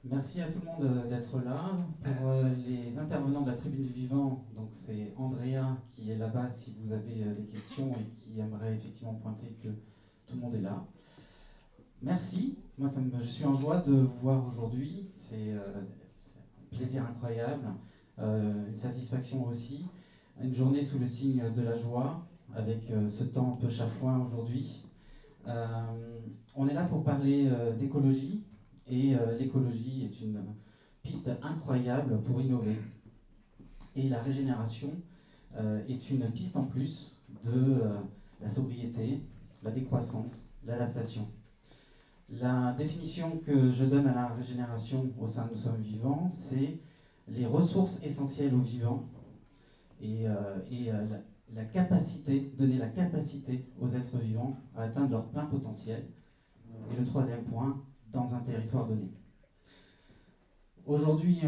Merci à tout le monde d'être là. Pour les intervenants de la Tribune du Vivant, donc c'est Andrea qui est là-bas si vous avez des questions et qui aimerait effectivement pointer que tout le monde est là. Merci. Moi, je suis en joie de vous voir aujourd'hui. C'est un plaisir incroyable, une satisfaction aussi. Une journée sous le signe de la joie, avec ce temps un peu chafouin aujourd'hui. On est là pour parler d'écologie, et l'écologie est une piste incroyable pour innover. Et la régénération est une piste en plus de la sobriété, la décroissance, l'adaptation. La définition que je donne à la régénération au sein de Nous sommes vivants, c'est les ressources essentielles aux vivants et la capacité, donner la capacité aux êtres vivants à atteindre leur plein potentiel. Et le troisième point, dans un territoire donné. Aujourd'hui,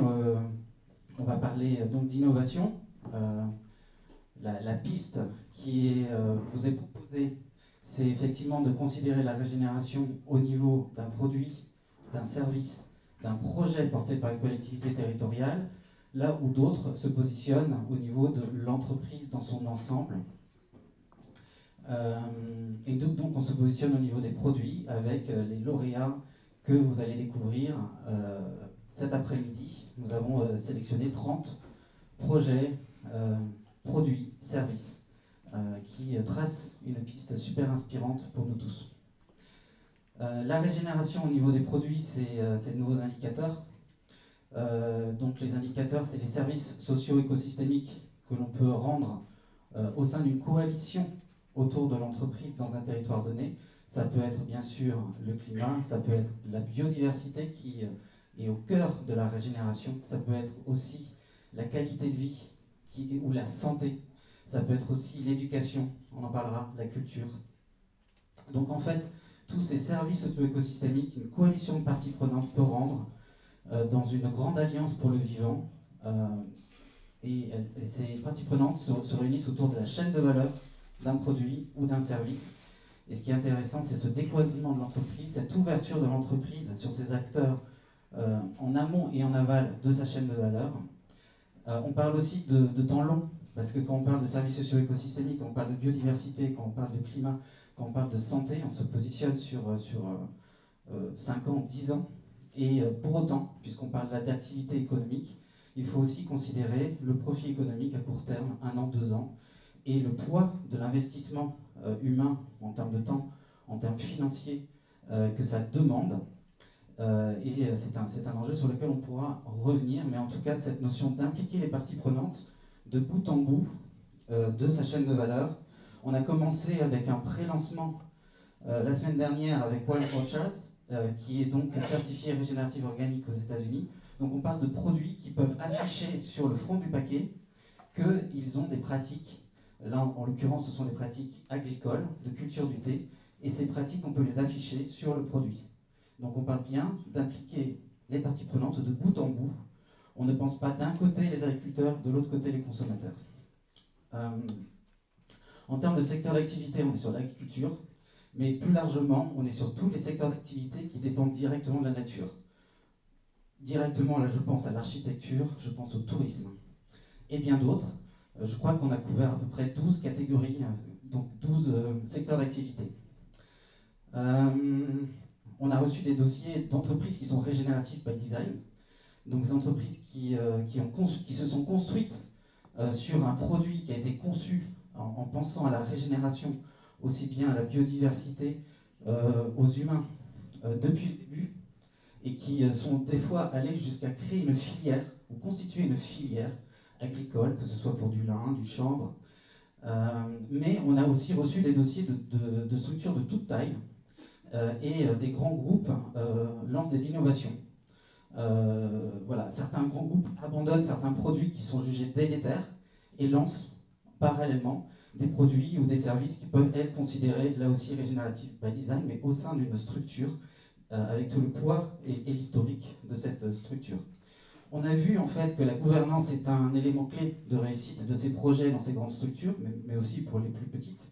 on va parler donc d'innovation. La piste vous est proposée, c'est effectivement de considérer la régénération au niveau d'un produit, d'un service, d'un projet porté par une collectivité territoriale, là où d'autres se positionnent au niveau de l'entreprise dans son ensemble. Et donc on se positionne au niveau des produits avec les lauréats que vous allez découvrir cet après-midi. Nous avons sélectionné 30 projets, produits, services qui tracent une piste super inspirante pour nous tous. La régénération au niveau des produits, c'est de nouveaux indicateurs. Donc les indicateurs, c'est les services socio-écosystémiques que l'on peut rendre au sein d'une coalition autour de l'entreprise dans un territoire donné. Ça peut être bien sûr le climat, ça peut être la biodiversité qui est au cœur de la régénération, ça peut être aussi la qualité de vie ou la santé, ça peut être aussi l'éducation, on en parlera, la culture. Donc en fait, tous ces services auto-écosystémiques, une coalition de parties prenantes peut rendre dans une grande alliance pour le vivant. Et ces parties prenantes se réunissent autour de la chaîne de valeur d'un produit ou d'un service. Et ce qui est intéressant, c'est ce décloisonnement de l'entreprise, cette ouverture de l'entreprise sur ses acteurs en amont et en aval de sa chaîne de valeur. On parle aussi de temps long, parce que quand on parle de services socio-écosystémiques, quand on parle de biodiversité, quand on parle de climat, quand on parle de santé, on se positionne sur 5 ans, 10 ans. Et pour autant, puisqu'on parle d'activité économique, il faut aussi considérer le profit économique à court terme, 1 an, 2 ans, et le poids de l'investissement humain en termes de temps, en termes financiers que ça demande. Et c'est un enjeu sur lequel on pourra revenir, mais en tout cas, cette notion d'impliquer les parties prenantes de bout en bout de sa chaîne de valeur. On a commencé avec un pré-lancement la semaine dernière avec Wild Orchards, qui est donc certifié régénérative organique aux États-Unis. Donc on parle de produits qui peuvent afficher sur le front du paquet qu'ils ont des pratiques. Là, en l'occurrence, ce sont des pratiques agricoles, de culture du thé, et ces pratiques, on peut les afficher sur le produit. Donc on parle bien d'impliquer les parties prenantes de bout en bout. On ne pense pas d'un côté les agriculteurs, de l'autre côté les consommateurs. En termes de secteur d'activité, on est sur l'agriculture, mais plus largement, on est sur tous les secteurs d'activité qui dépendent directement de la nature. Directement, là, je pense à l'architecture, je pense au tourisme, et bien d'autres. Je crois qu'on a couvert à peu près 12 catégories, donc 12 secteurs d'activité. On a reçu des dossiers d'entreprises qui sont régénératives by design, donc des entreprises qui se sont construites sur un produit qui a été conçu en pensant à la régénération, aussi bien à la biodiversité, aux humains, depuis le début, et qui sont des fois allés jusqu'à créer une filière, ou constituer une filière agricole, que ce soit pour du lin, du chanvre. Mais on a aussi reçu des dossiers de structures de toute taille, et des grands groupes lancent des innovations. Voilà, certains grands groupes abandonnent certains produits qui sont jugés délétères et lancent parallèlement des produits ou des services qui peuvent être considérés là aussi régénératifs by design, mais au sein d'une structure avec tout le poids et l'historique de cette structure. On a vu en fait que la gouvernance est un élément clé de réussite de ces projets dans ces grandes structures, mais aussi pour les plus petites.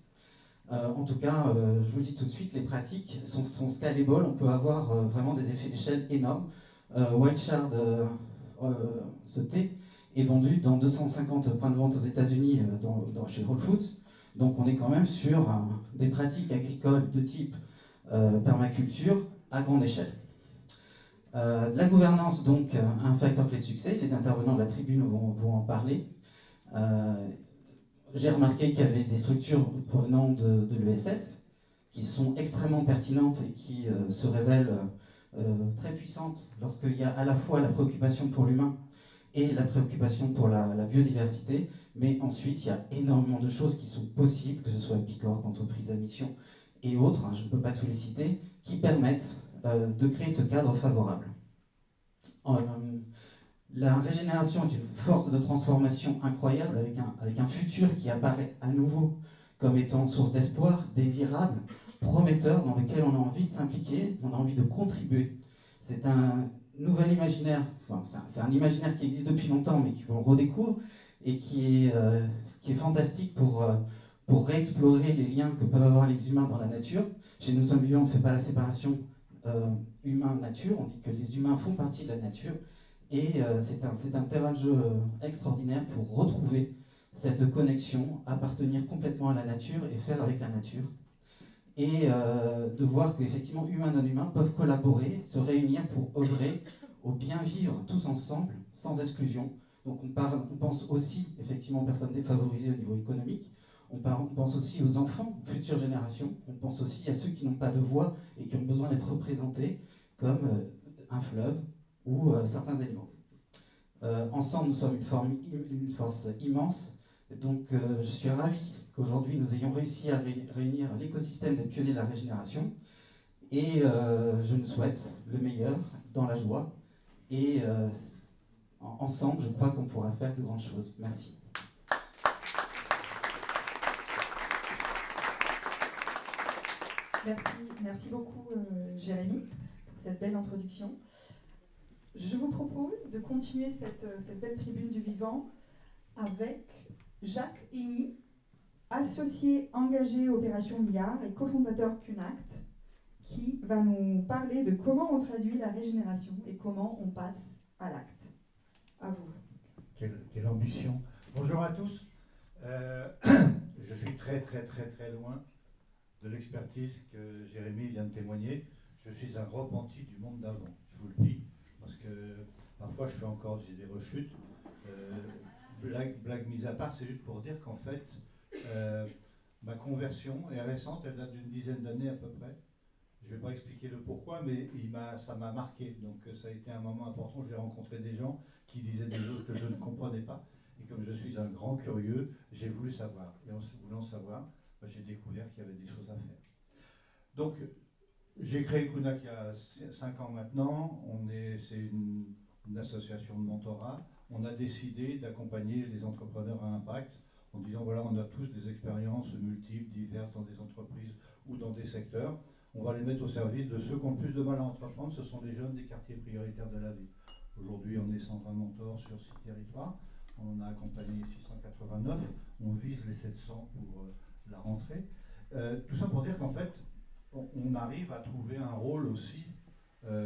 En tout cas, je vous le dis tout de suite, les pratiques sont scalables, on peut avoir vraiment des effets d'échelle énormes. Wild Shard, ce thé, est vendu dans 250 points de vente aux États-Unis chez Whole Foods. Donc on est quand même sur des pratiques agricoles de type permaculture à grande échelle. La gouvernance, donc, un facteur clé de succès. Les intervenants de la tribune vont en parler. J'ai remarqué qu'il y avait des structures provenant de l'ESS qui sont extrêmement pertinentes et qui se révèlent très puissantes lorsqu'il y a à la fois la préoccupation pour l'humain et la préoccupation pour la biodiversité. Mais ensuite, il y a énormément de choses qui sont possibles, que ce soit Bicorp, entreprises à mission et autres, je ne peux pas tous les citer, qui permettent de créer ce cadre favorable. La régénération est une force de transformation incroyable avec un futur qui apparaît à nouveau comme étant source d'espoir, désirable, prometteur, dans lequel on a envie de s'impliquer, on a envie de contribuer. C'est un nouvel imaginaire, enfin, c'est un imaginaire qui existe depuis longtemps mais qu'on redécouvre et qui est fantastique pour réexplorer les liens que peuvent avoir les humains dans la nature. Chez Nous Sommes Vivants, on ne fait pas la séparation humain-nature, on dit que les humains font partie de la nature, et c'est un terrain de jeu extraordinaire pour retrouver cette connexion, appartenir complètement à la nature et faire avec la nature, et de voir qu'effectivement humains et non-humains peuvent collaborer, se réunir pour œuvrer au bien vivre tous ensemble, sans exclusion. Donc on pense aussi effectivement aux personnes défavorisées au niveau économique, on pense aussi aux enfants, aux futures générations, on pense aussi à ceux qui n'ont pas de voix et qui ont besoin d'être représentés, comme un fleuve ou certains éléments. Ensemble, nous sommes une force immense, donc je suis ravi qu'aujourd'hui nous ayons réussi à réunir l'écosystème des pionniers de la régénération, et je nous souhaite le meilleur dans la joie, et ensemble, je crois qu'on pourra faire de grandes choses. Merci. Merci beaucoup Jérémy pour cette belle introduction. Je vous propose de continuer cette belle tribune du vivant avec Jacques Igny, associé engagé Opération Milliard et cofondateur CUNACT, qui va nous parler de comment on traduit la régénération et comment on passe à l'acte. À vous. Quelle ambition. Bonjour à tous. Je suis très loin de l'expertise que Jérémy vient de témoigner. Je suis un repenti du monde d'avant, je vous le dis, parce que parfois j'ai des rechutes. Blague mise à part, c'est juste pour dire qu'en fait, ma conversion est récente, elle date d'une dizaine d'années à peu près. Je ne vais pas expliquer le pourquoi, mais ça m'a marqué. Donc ça a été un moment important. J'ai rencontré des gens qui disaient des choses que je ne comprenais pas. Et comme je suis un grand curieux, j'ai voulu savoir. Et en voulant savoir, j'ai découvert qu'il y avait des choses à faire. Donc, j'ai créé CUNACT il y a 5 ans maintenant. C'est une association de mentorat. On a décidé d'accompagner les entrepreneurs à impact en disant, voilà, on a tous des expériences multiples, diverses dans des entreprises ou dans des secteurs. On va les mettre au service de ceux qui ont le plus de mal à entreprendre. Ce sont les jeunes des quartiers prioritaires de la ville. Aujourd'hui, on est 120 mentors sur 6 territoires. On en a accompagné 689. On vise les 700 pour la rentrée. Tout ça pour dire qu'en fait, on arrive à trouver un rôle aussi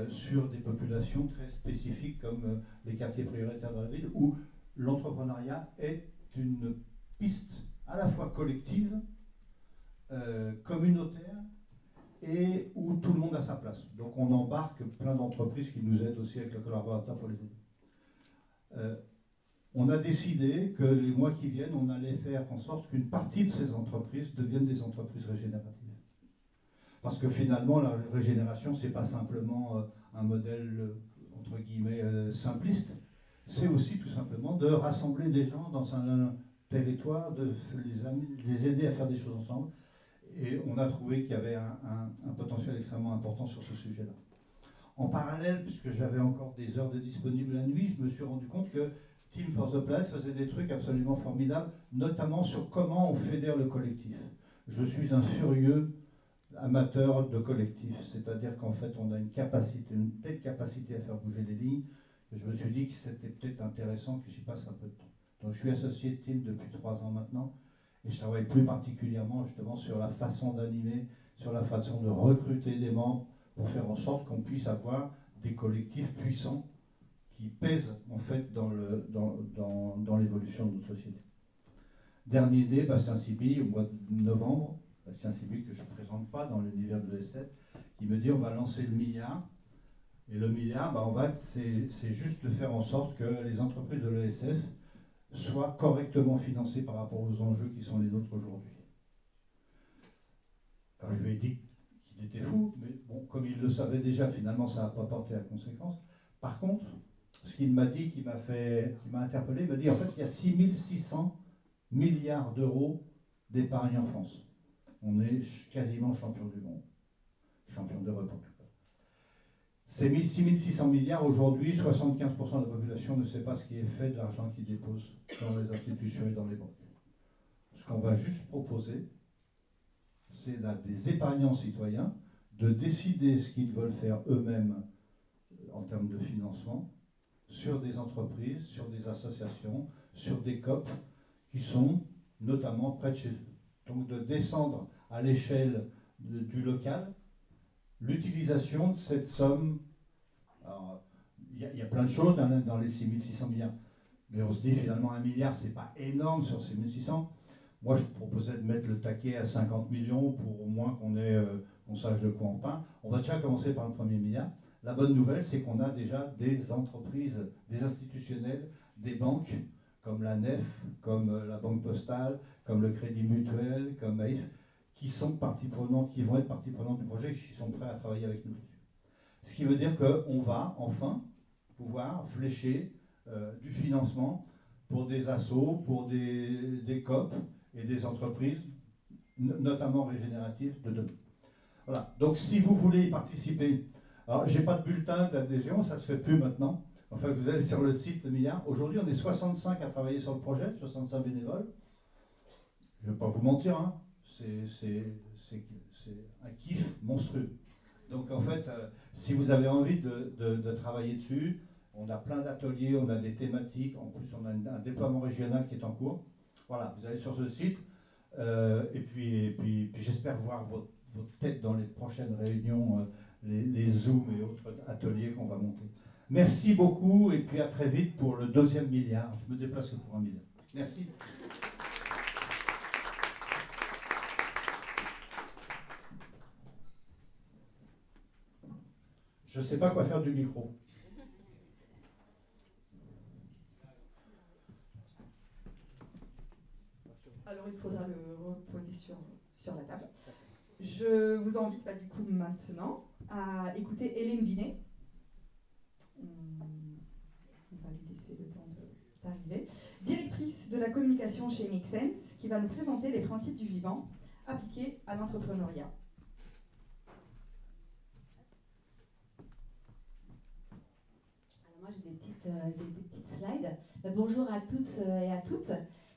sur des populations très spécifiques comme les quartiers prioritaires de la ville, où l'entrepreneuriat est une piste à la fois collective, communautaire, et où tout le monde a sa place. Donc on embarque plein d'entreprises qui nous aident aussi avec le collaborateur pour les aider. On a décidé que les mois qui viennent, on allait faire en sorte qu'une partie de ces entreprises deviennent des entreprises régénératives. Parce que finalement, la régénération, ce n'est pas simplement un modèle, entre guillemets, simpliste, c'est aussi tout simplement de rassembler des gens dans un territoire, de les aider à faire des choses ensemble. Et on a trouvé qu'il y avait un potentiel extrêmement important sur ce sujet-là. En parallèle, puisque j'avais encore des heures de disponibles la nuit, je me suis rendu compte que Team for the Place faisait des trucs absolument formidables, notamment sur comment on fédère le collectif. Je suis un furieux amateur de collectif, c'est-à-dire qu'en fait on a une telle capacité à faire bouger les lignes, que je me suis dit que c'était peut-être intéressant que j'y passe un peu de temps. Donc je suis associé de Team depuis 3 ans maintenant, et je travaille plus particulièrement justement sur la façon d'animer, sur la façon de recruter des membres, pour faire en sorte qu'on puisse avoir des collectifs puissants qui pèsent en fait dans l'évolution de notre société. Dernier idée, Bastien Siby, au mois de novembre, Bastien Siby que je ne présente pas dans l'univers de l'ESF, qui me dit on va lancer le milliard. Et le milliard, c'est juste de faire en sorte que les entreprises de l'ESF soient correctement financées par rapport aux enjeux qui sont les nôtres aujourd'hui. Alors je lui ai dit qu'il était fou, mais bon, comme il le savait déjà, finalement ça n'a pas porté à conséquence. Par contre, ce qu'il m'a dit, qui m'a interpellé, il m'a dit en fait il y a 6600 milliards d'euros d'épargne en France. On est quasiment champion du monde, champion d'Europe en tout cas. Ces 6600 milliards, aujourd'hui, 75% de la population ne sait pas ce qui est fait de l'argent qu'ils déposent dans les institutions et dans les banques. Ce qu'on va juste proposer, c'est à des épargnants citoyens de décider ce qu'ils veulent faire eux-mêmes en termes de financement sur des entreprises, sur des associations, sur des COP qui sont notamment près de chez eux. Donc de descendre à l'échelle du local l'utilisation de cette somme. Alors, il y a plein de choses dans les 6600 milliards. Mais on se dit finalement 1 milliard, c'est pas énorme sur ces 1600. Moi, je proposais de mettre le taquet à 50 millions pour au moins qu'on sache de quoi on parle. On va déjà commencer par le premier milliard. La bonne nouvelle, c'est qu'on a déjà des entreprises, des institutionnels, des banques, comme la NEF, comme la Banque Postale, comme le Crédit Mutuel, comme AIF, qui sont partie prenante, qui vont être partie prenante du projet, qui sont prêts à travailler avec nous dessus. Ce qui veut dire qu'on va enfin pouvoir flécher du financement pour des assos, pour des COP et des entreprises, notamment régénératives de demain. Voilà. Donc si vous voulez y participer, alors j'ai pas de bulletin d'adhésion, ça se fait plus maintenant. Enfin, vous allez sur le site Le Milliard. Aujourd'hui, on est 65 à travailler sur le projet, 65 bénévoles. Je ne vais pas vous mentir, hein. C'est un kiff monstrueux. Donc en fait, si vous avez envie de travailler dessus, on a plein d'ateliers, on a des thématiques, en plus on a un déploiement régional qui est en cours. Voilà, vous allez sur ce site, et puis j'espère voir votre tête dans les prochaines réunions, les Zooms et autres ateliers qu'on va monter. Merci beaucoup, et puis à très vite pour le 2e milliard. Je me déplace que pour 1 milliard. Merci. Je ne sais pas quoi faire du micro. Alors il faudra le reposer sur la table. Je vous invite du coup maintenant à écouter Hélène Binet. On va lui laisser le temps d'arriver. Directrice de la communication chez Make Sense, qui va nous présenter les principes du vivant appliqués à l'entrepreneuriat. Moi, j'ai des petites slides. Bonjour à tous et à toutes.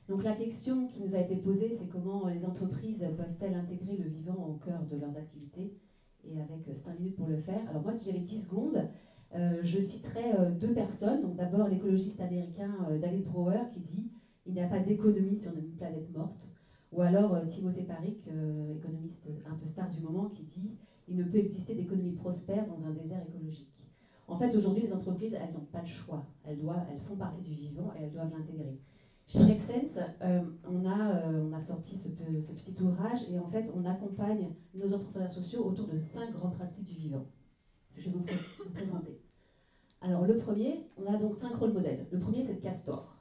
Donc la question qui nous a été posée, c'est comment les entreprises peuvent-elles intégrer le vivant au cœur de leurs activités, et avec 5 minutes pour le faire. Alors moi, si j'avais 10 secondes, je citerais 2 personnes. Donc d'abord l'écologiste américain David Brower qui dit « Il n'y a pas d'économie sur une planète morte ». Ou alors Timothée Parikh, économiste un peu star du moment, qui dit « Il ne peut exister d'économie prospère dans un désert écologique ». En fait, aujourd'hui, les entreprises, elles n'ont pas le choix. Elles font partie du vivant et elles doivent l'intégrer. Chez Make Sense, on a sorti ce petit ouvrage, et en fait, on accompagne nos entrepreneurs sociaux autour de 5 grands principes du vivant. Je vais vous présenter. Alors, le premier, on a donc 5 rôles modèles. Le premier, c'est le castor.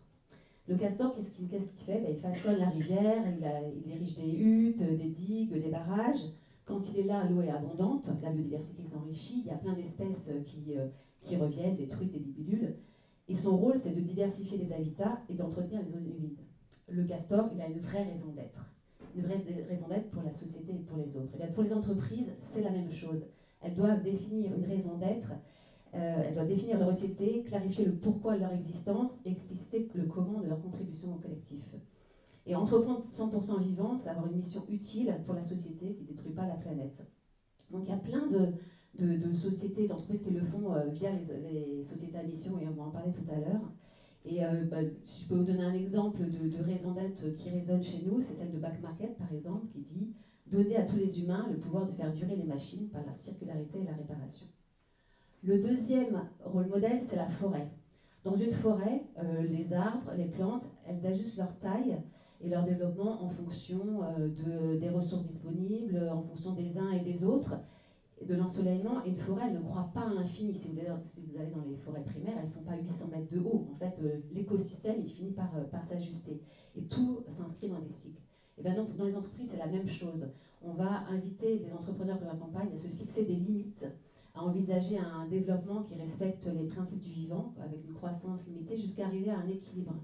Le castor, qu'est-ce qu'il fait ? Il façonne la rivière, il érige des huttes, des digues, des barrages. Quand il est là, l'eau est abondante, la biodiversité s'enrichit, il y a plein d'espèces qui reviennent, des truites, des libellules. Et son rôle, c'est de diversifier les habitats et d'entretenir les zones humides. Le castor, il a une vraie raison d'être. Une vraie raison d'être pour la société et pour les autres. Et bien, pour les entreprises, c'est la même chose. Elles doivent définir une raison d'être, elles doivent définir leur utilité, clarifier le pourquoi de leur existence et expliciter le comment de leur contribution au collectif. Et entreprendre 100% vivant, c'est avoir une mission utile pour la société qui ne détruit pas la planète. Donc il y a plein de sociétés, d'entreprises qui le font via les sociétés à mission, et on va en parler tout à l'heure. Et si je peux vous donner un exemple de raison d'être qui résonne chez nous, c'est celle de Back Market, par exemple, qui dit « Donner à tous les humains le pouvoir de faire durer les machines par la circularité et la réparation ». Le deuxième rôle modèle, c'est la forêt. Dans une forêt, les arbres, les plantes, elles ajustent leur taille et leur développement en fonction des ressources disponibles, en fonction des uns et des autres, de l'ensoleillement. Et une forêt, elle ne croît pas à l'infini. Si vous allez dans les forêts primaires, elles ne font pas 800 mètres de haut. En fait, l'écosystème, il finit par s'ajuster. Et tout s'inscrit dans des cycles. Et bien donc, dans les entreprises, c'est la même chose. On va inviter les entrepreneurs que l'on accompagne à se fixer des limites, à envisager un développement qui respecte les principes du vivant, avec une croissance limitée, jusqu'à arriver à un équilibre.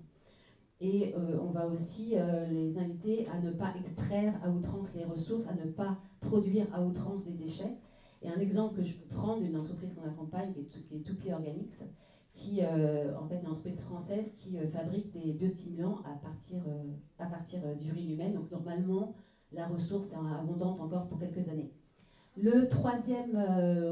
Et on va aussi les inviter à ne pas extraire à outrance les ressources, à ne pas produire à outrance des déchets. Et un exemple que je peux prendre d'une entreprise qu'on accompagne, qui est Toupie Organics, qui en fait est une entreprise française qui fabrique des biostimulants à partir d'urine humaine. Donc normalement, la ressource est abondante encore pour quelques années. Le troisième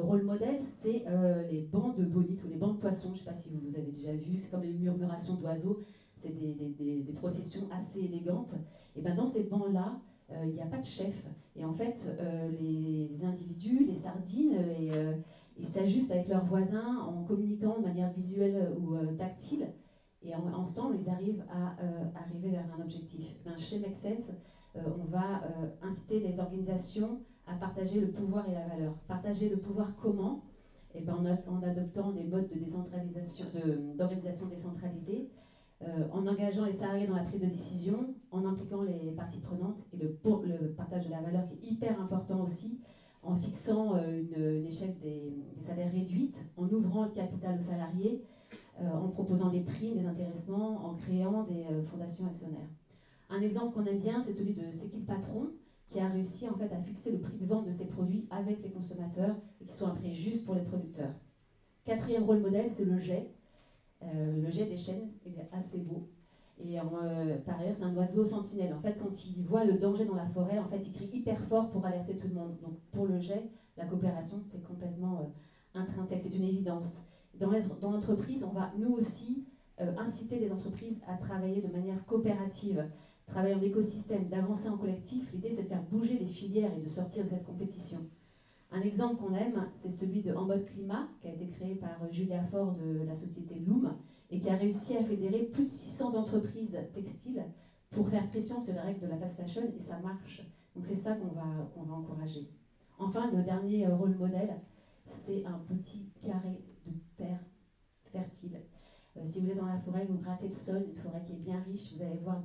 rôle modèle, c'est les bancs de bonites ou les bancs de poissons. Je ne sais pas si vous avez déjà vu, c'est comme les murmurations d'oiseaux. C'est des processions assez élégantes. Et ben dans ces bancs-là, il n'y a pas de chef. Et en fait, les individus, les sardines, ils s'ajustent avec leurs voisins en communiquant de manière visuelle ou tactile. Et ensemble, ils arrivent à arriver vers un objectif. Ben, chez Make Sense, on va inciter les organisations à partager le pouvoir et la valeur. Partager le pouvoir comment? Et ben, en adoptant des modes d'organisation décentralisée, en engageant les salariés dans la prise de décision, en impliquant les parties prenantes et le partage de la valeur qui est hyper important aussi, en fixant une échelle des salaires réduite, en ouvrant le capital aux salariés, en proposant des primes, des intéressements, en créant des fondations actionnaires. Un exemple qu'on aime bien, c'est celui de C'est qui le patron, qui a réussi en fait à fixer le prix de vente de ses produits avec les consommateurs et qui sont un prix juste pour les producteurs. Quatrième rôle modèle, c'est le jet. Le jet des chênes, il est assez beau. Et par ailleurs, c'est un oiseau sentinelle. En fait, quand il voit le danger dans la forêt, en fait, il crie hyper fort pour alerter tout le monde. Donc, pour le jet, la coopération, c'est complètement intrinsèque, c'est une évidence. Dans l'entreprise, on va nous aussi inciter les entreprises à travailler de manière coopérative, travailler en écosystème, d'avancer en collectif. L'idée, c'est de faire bouger les filières et de sortir de cette compétition. Un exemple qu'on aime, c'est celui de En mode climat, qui a été créé par Julia Ford de la société Loom, et qui a réussi à fédérer plus de 600 entreprises textiles pour faire pression sur les règles de la fast fashion, et ça marche. Donc c'est ça qu'on va encourager. Enfin, le dernier rôle modèle, c'est un petit carré de terre fertile. Si vous êtes dans la forêt, vous grattez le sol, une forêt qui est bien riche, vous allez voir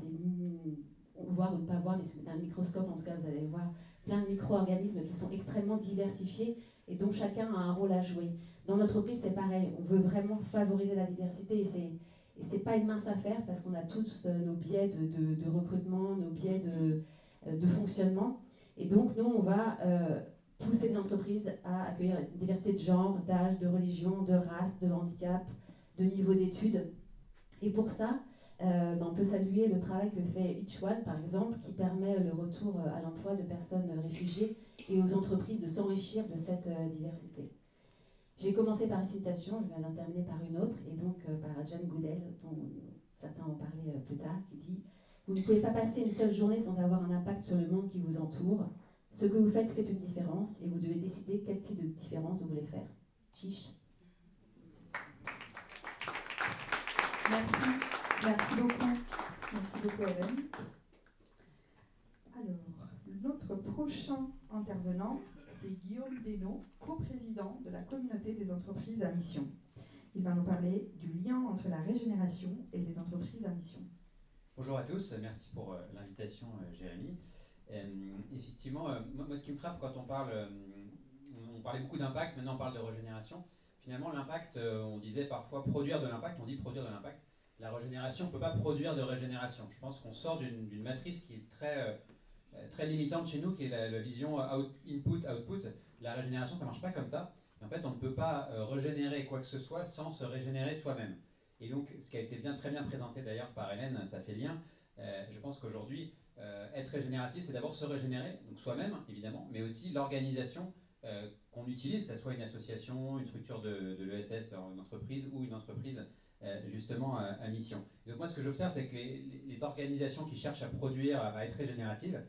voir ou ne pas voir, mais si vous mettez un microscope, en tout cas, vous allez voir plein de micro-organismes qui sont extrêmement diversifiés et dont chacun a un rôle à jouer. Dans l'entreprise, c'est pareil. On veut vraiment favoriser la diversité et c'est pas une mince affaire parce qu'on a tous nos biais de recrutement, nos biais de fonctionnement. Et donc, nous, on va pousser les entreprises à accueillir une diversité de genre, d'âge, de religion, de race, de handicap, de niveau d'études. Et pour ça, on peut saluer le travail que fait Each One, par exemple, qui permet le retour à l'emploi de personnes réfugiées et aux entreprises de s'enrichir de cette diversité. J'ai commencé par une citation, je viens d'en terminer par une autre, et donc par Jane Goodall, dont certains vont parler plus tard, qui dit « Vous ne pouvez pas passer une seule journée sans avoir un impact sur le monde qui vous entoure. Ce que vous faites fait une différence, et vous devez décider quel type de différence vous voulez faire. » Chiche. Merci. Merci beaucoup. Merci beaucoup, Hélène. Alors, notre prochain intervenant, c'est Guillaume Desnaux, coprésident de la communauté des entreprises à mission. Il va nous parler du lien entre la régénération et les entreprises à mission. Bonjour à tous, merci pour l'invitation, Jérémy. Effectivement, moi, ce qui me frappe quand on parlait beaucoup d'impact, maintenant on parle de régénération. Finalement, l'impact, on disait parfois produire de l'impact, on dit produire de l'impact. La régénération, on ne peut pas produire de régénération. Je pense qu'on sort d'une matrice qui est très limitante chez nous, qui est la vision input-output. La régénération, ça ne marche pas comme ça. Et en fait, on ne peut pas régénérer quoi que ce soit sans se régénérer soi-même. Et donc, ce qui a été très bien présenté d'ailleurs par Hélène, ça fait lien. Je pense qu'aujourd'hui, être régénératif, c'est d'abord se régénérer, donc soi-même évidemment, mais aussi l'organisation qu'on utilise, que ce soit une association, une structure de l'ESS, une entreprise ou une entreprise justement à mission. Et donc moi, ce que j'observe, c'est que les organisations qui cherchent à produire, à être régénératives,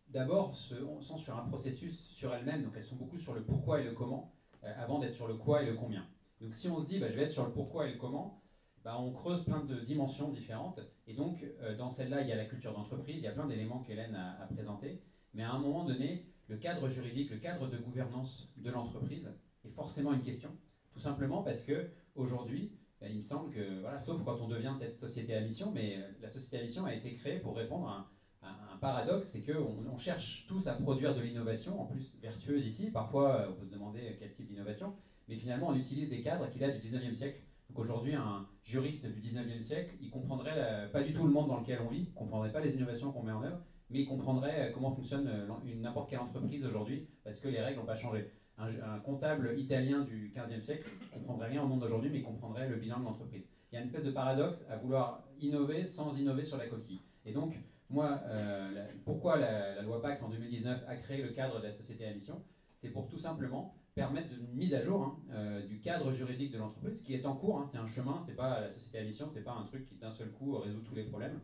d'abord sont sur un processus sur elles-mêmes, donc elles sont beaucoup sur le pourquoi et le comment, avant d'être sur le quoi et le combien. Donc si on se dit, je vais être sur le pourquoi et le comment, on creuse plein de dimensions différentes. Et donc, dans celle-là, il y a la culture d'entreprise, il y a plein d'éléments qu'Hélène a présentés. Mais à un moment donné, le cadre juridique, le cadre de gouvernance de l'entreprise est forcément une question. Tout simplement parce qu'aujourd'hui, il me semble que, sauf quand on devient peut-être société à mission, mais la société à mission a été créée pour répondre à un paradoxe, c'est qu'on cherche tous à produire de l'innovation, en plus vertueuse ici. Parfois, on peut se demander quel type d'innovation, mais finalement, on utilise des cadres qui datent du 19e siècle. Donc aujourd'hui, un juriste du 19e siècle, il comprendrait pas du tout le monde dans lequel on vit, il ne comprendrait pas les innovations qu'on met en œuvre, mais il comprendrait comment fonctionne n'importe quelle entreprise aujourd'hui, parce que les règles n'ont pas changé. Un comptable italien du 15e siècle ne comprendrait rien au monde d'aujourd'hui, mais il comprendrait le bilan de l'entreprise. Il y a une espèce de paradoxe à vouloir innover sans innover sur la coquille. Et donc, moi, pourquoi la loi Pacte en 2019 a créé le cadre de la société à mission? C'est pour tout simplement permettre une mise à jour du cadre juridique de l'entreprise, qui est en cours. C'est un chemin, c'est pas la société à mission, c'est pas un truc qui d'un seul coup résout tous les problèmes.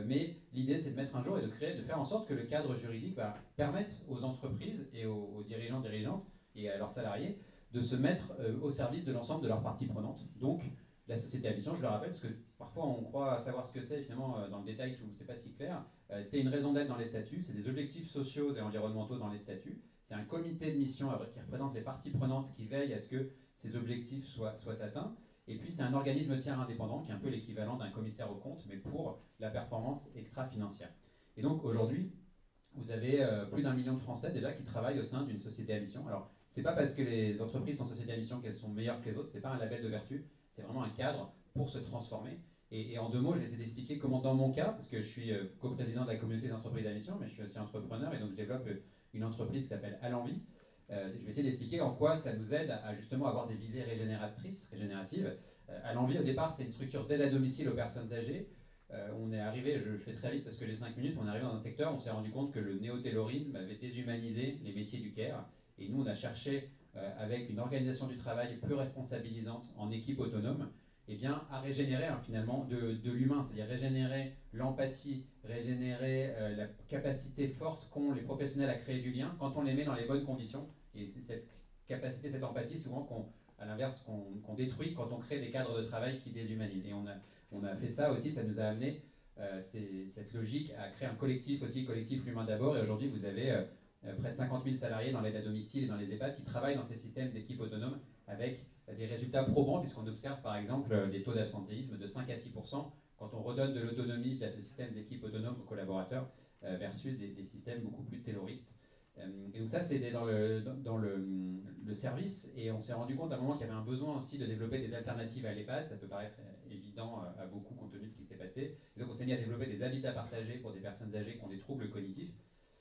Mais l'idée, c'est de mettre un jour et de faire en sorte que le cadre juridique permette aux entreprises et aux dirigeants, dirigeantes et à leurs salariés de se mettre au service de l'ensemble de leurs parties prenantes. Donc, la société à mission, je le rappelle, parce que parfois on croit savoir ce que c'est, et finalement, dans le détail, c'est pas si clair. C'est une raison d'être dans les statuts, c'est des objectifs sociaux et environnementaux dans les statuts. C'est un comité de mission qui représente les parties prenantes qui veillent à ce que ces objectifs soient atteints. Et puis c'est un organisme tiers indépendant qui est un peu l'équivalent d'un commissaire aux comptes, mais pour la performance extra-financière. Et donc aujourd'hui, vous avez plus d'1 million de Français déjà qui travaillent au sein d'une société à mission. Alors, c'est pas parce que les entreprises sont sociétés à mission qu'elles sont meilleures que les autres, c'est pas un label de vertu, c'est vraiment un cadre pour se transformer. Et en 2 mots, je vais essayer d'expliquer comment dans mon cas, parce que je suis coprésident de la communauté d'entreprises à mission, mais je suis aussi entrepreneur, et donc je développe une entreprise qui s'appelle À l'Envie. Je vais essayer d'expliquer en quoi ça nous aide à justement avoir des visées régénératives. À l'Envie, au départ, c'est une structure d'aide à domicile aux personnes âgées. On est arrivé, je fais très vite parce que j'ai 5 minutes, on est arrivé dans un secteur, on s'est rendu compte que le néo-taylorisme avait déshumanisé les métiers du care. Et nous, on a cherché, avec une organisation du travail plus responsabilisante en équipe autonome, à régénérer finalement de l'humain, c'est-à-dire régénérer l'empathie, régénérer la capacité forte qu'ont les professionnels à créer du lien quand on les met dans les bonnes conditions. Et c'est cette capacité, cette empathie souvent à l'inverse, qu'on détruit quand on crée des cadres de travail qui déshumanisent. Et on a fait ça aussi, ça nous a amené cette logique à créer un collectif aussi, collectif L'Humain d'abord. Et aujourd'hui, vous avez près de 50 000 salariés dans l'aide à domicile et dans les EHPAD qui travaillent dans ces systèmes d'équipe autonome avec des résultats probants, puisqu'on observe par exemple des taux d'absentéisme de 5 à 6% quand on redonne de l'autonomie via ce système d'équipe autonome aux collaborateurs versus des systèmes beaucoup plus tayloristes. Et donc ça, c'était dans le service, et on s'est rendu compte à un moment qu'il y avait un besoin aussi de développer des alternatives à l'EHPAD. Ça peut paraître évident à beaucoup compte tenu de ce qui s'est passé. Et donc on s'est mis à développer des habitats partagés pour des personnes âgées qui ont des troubles cognitifs.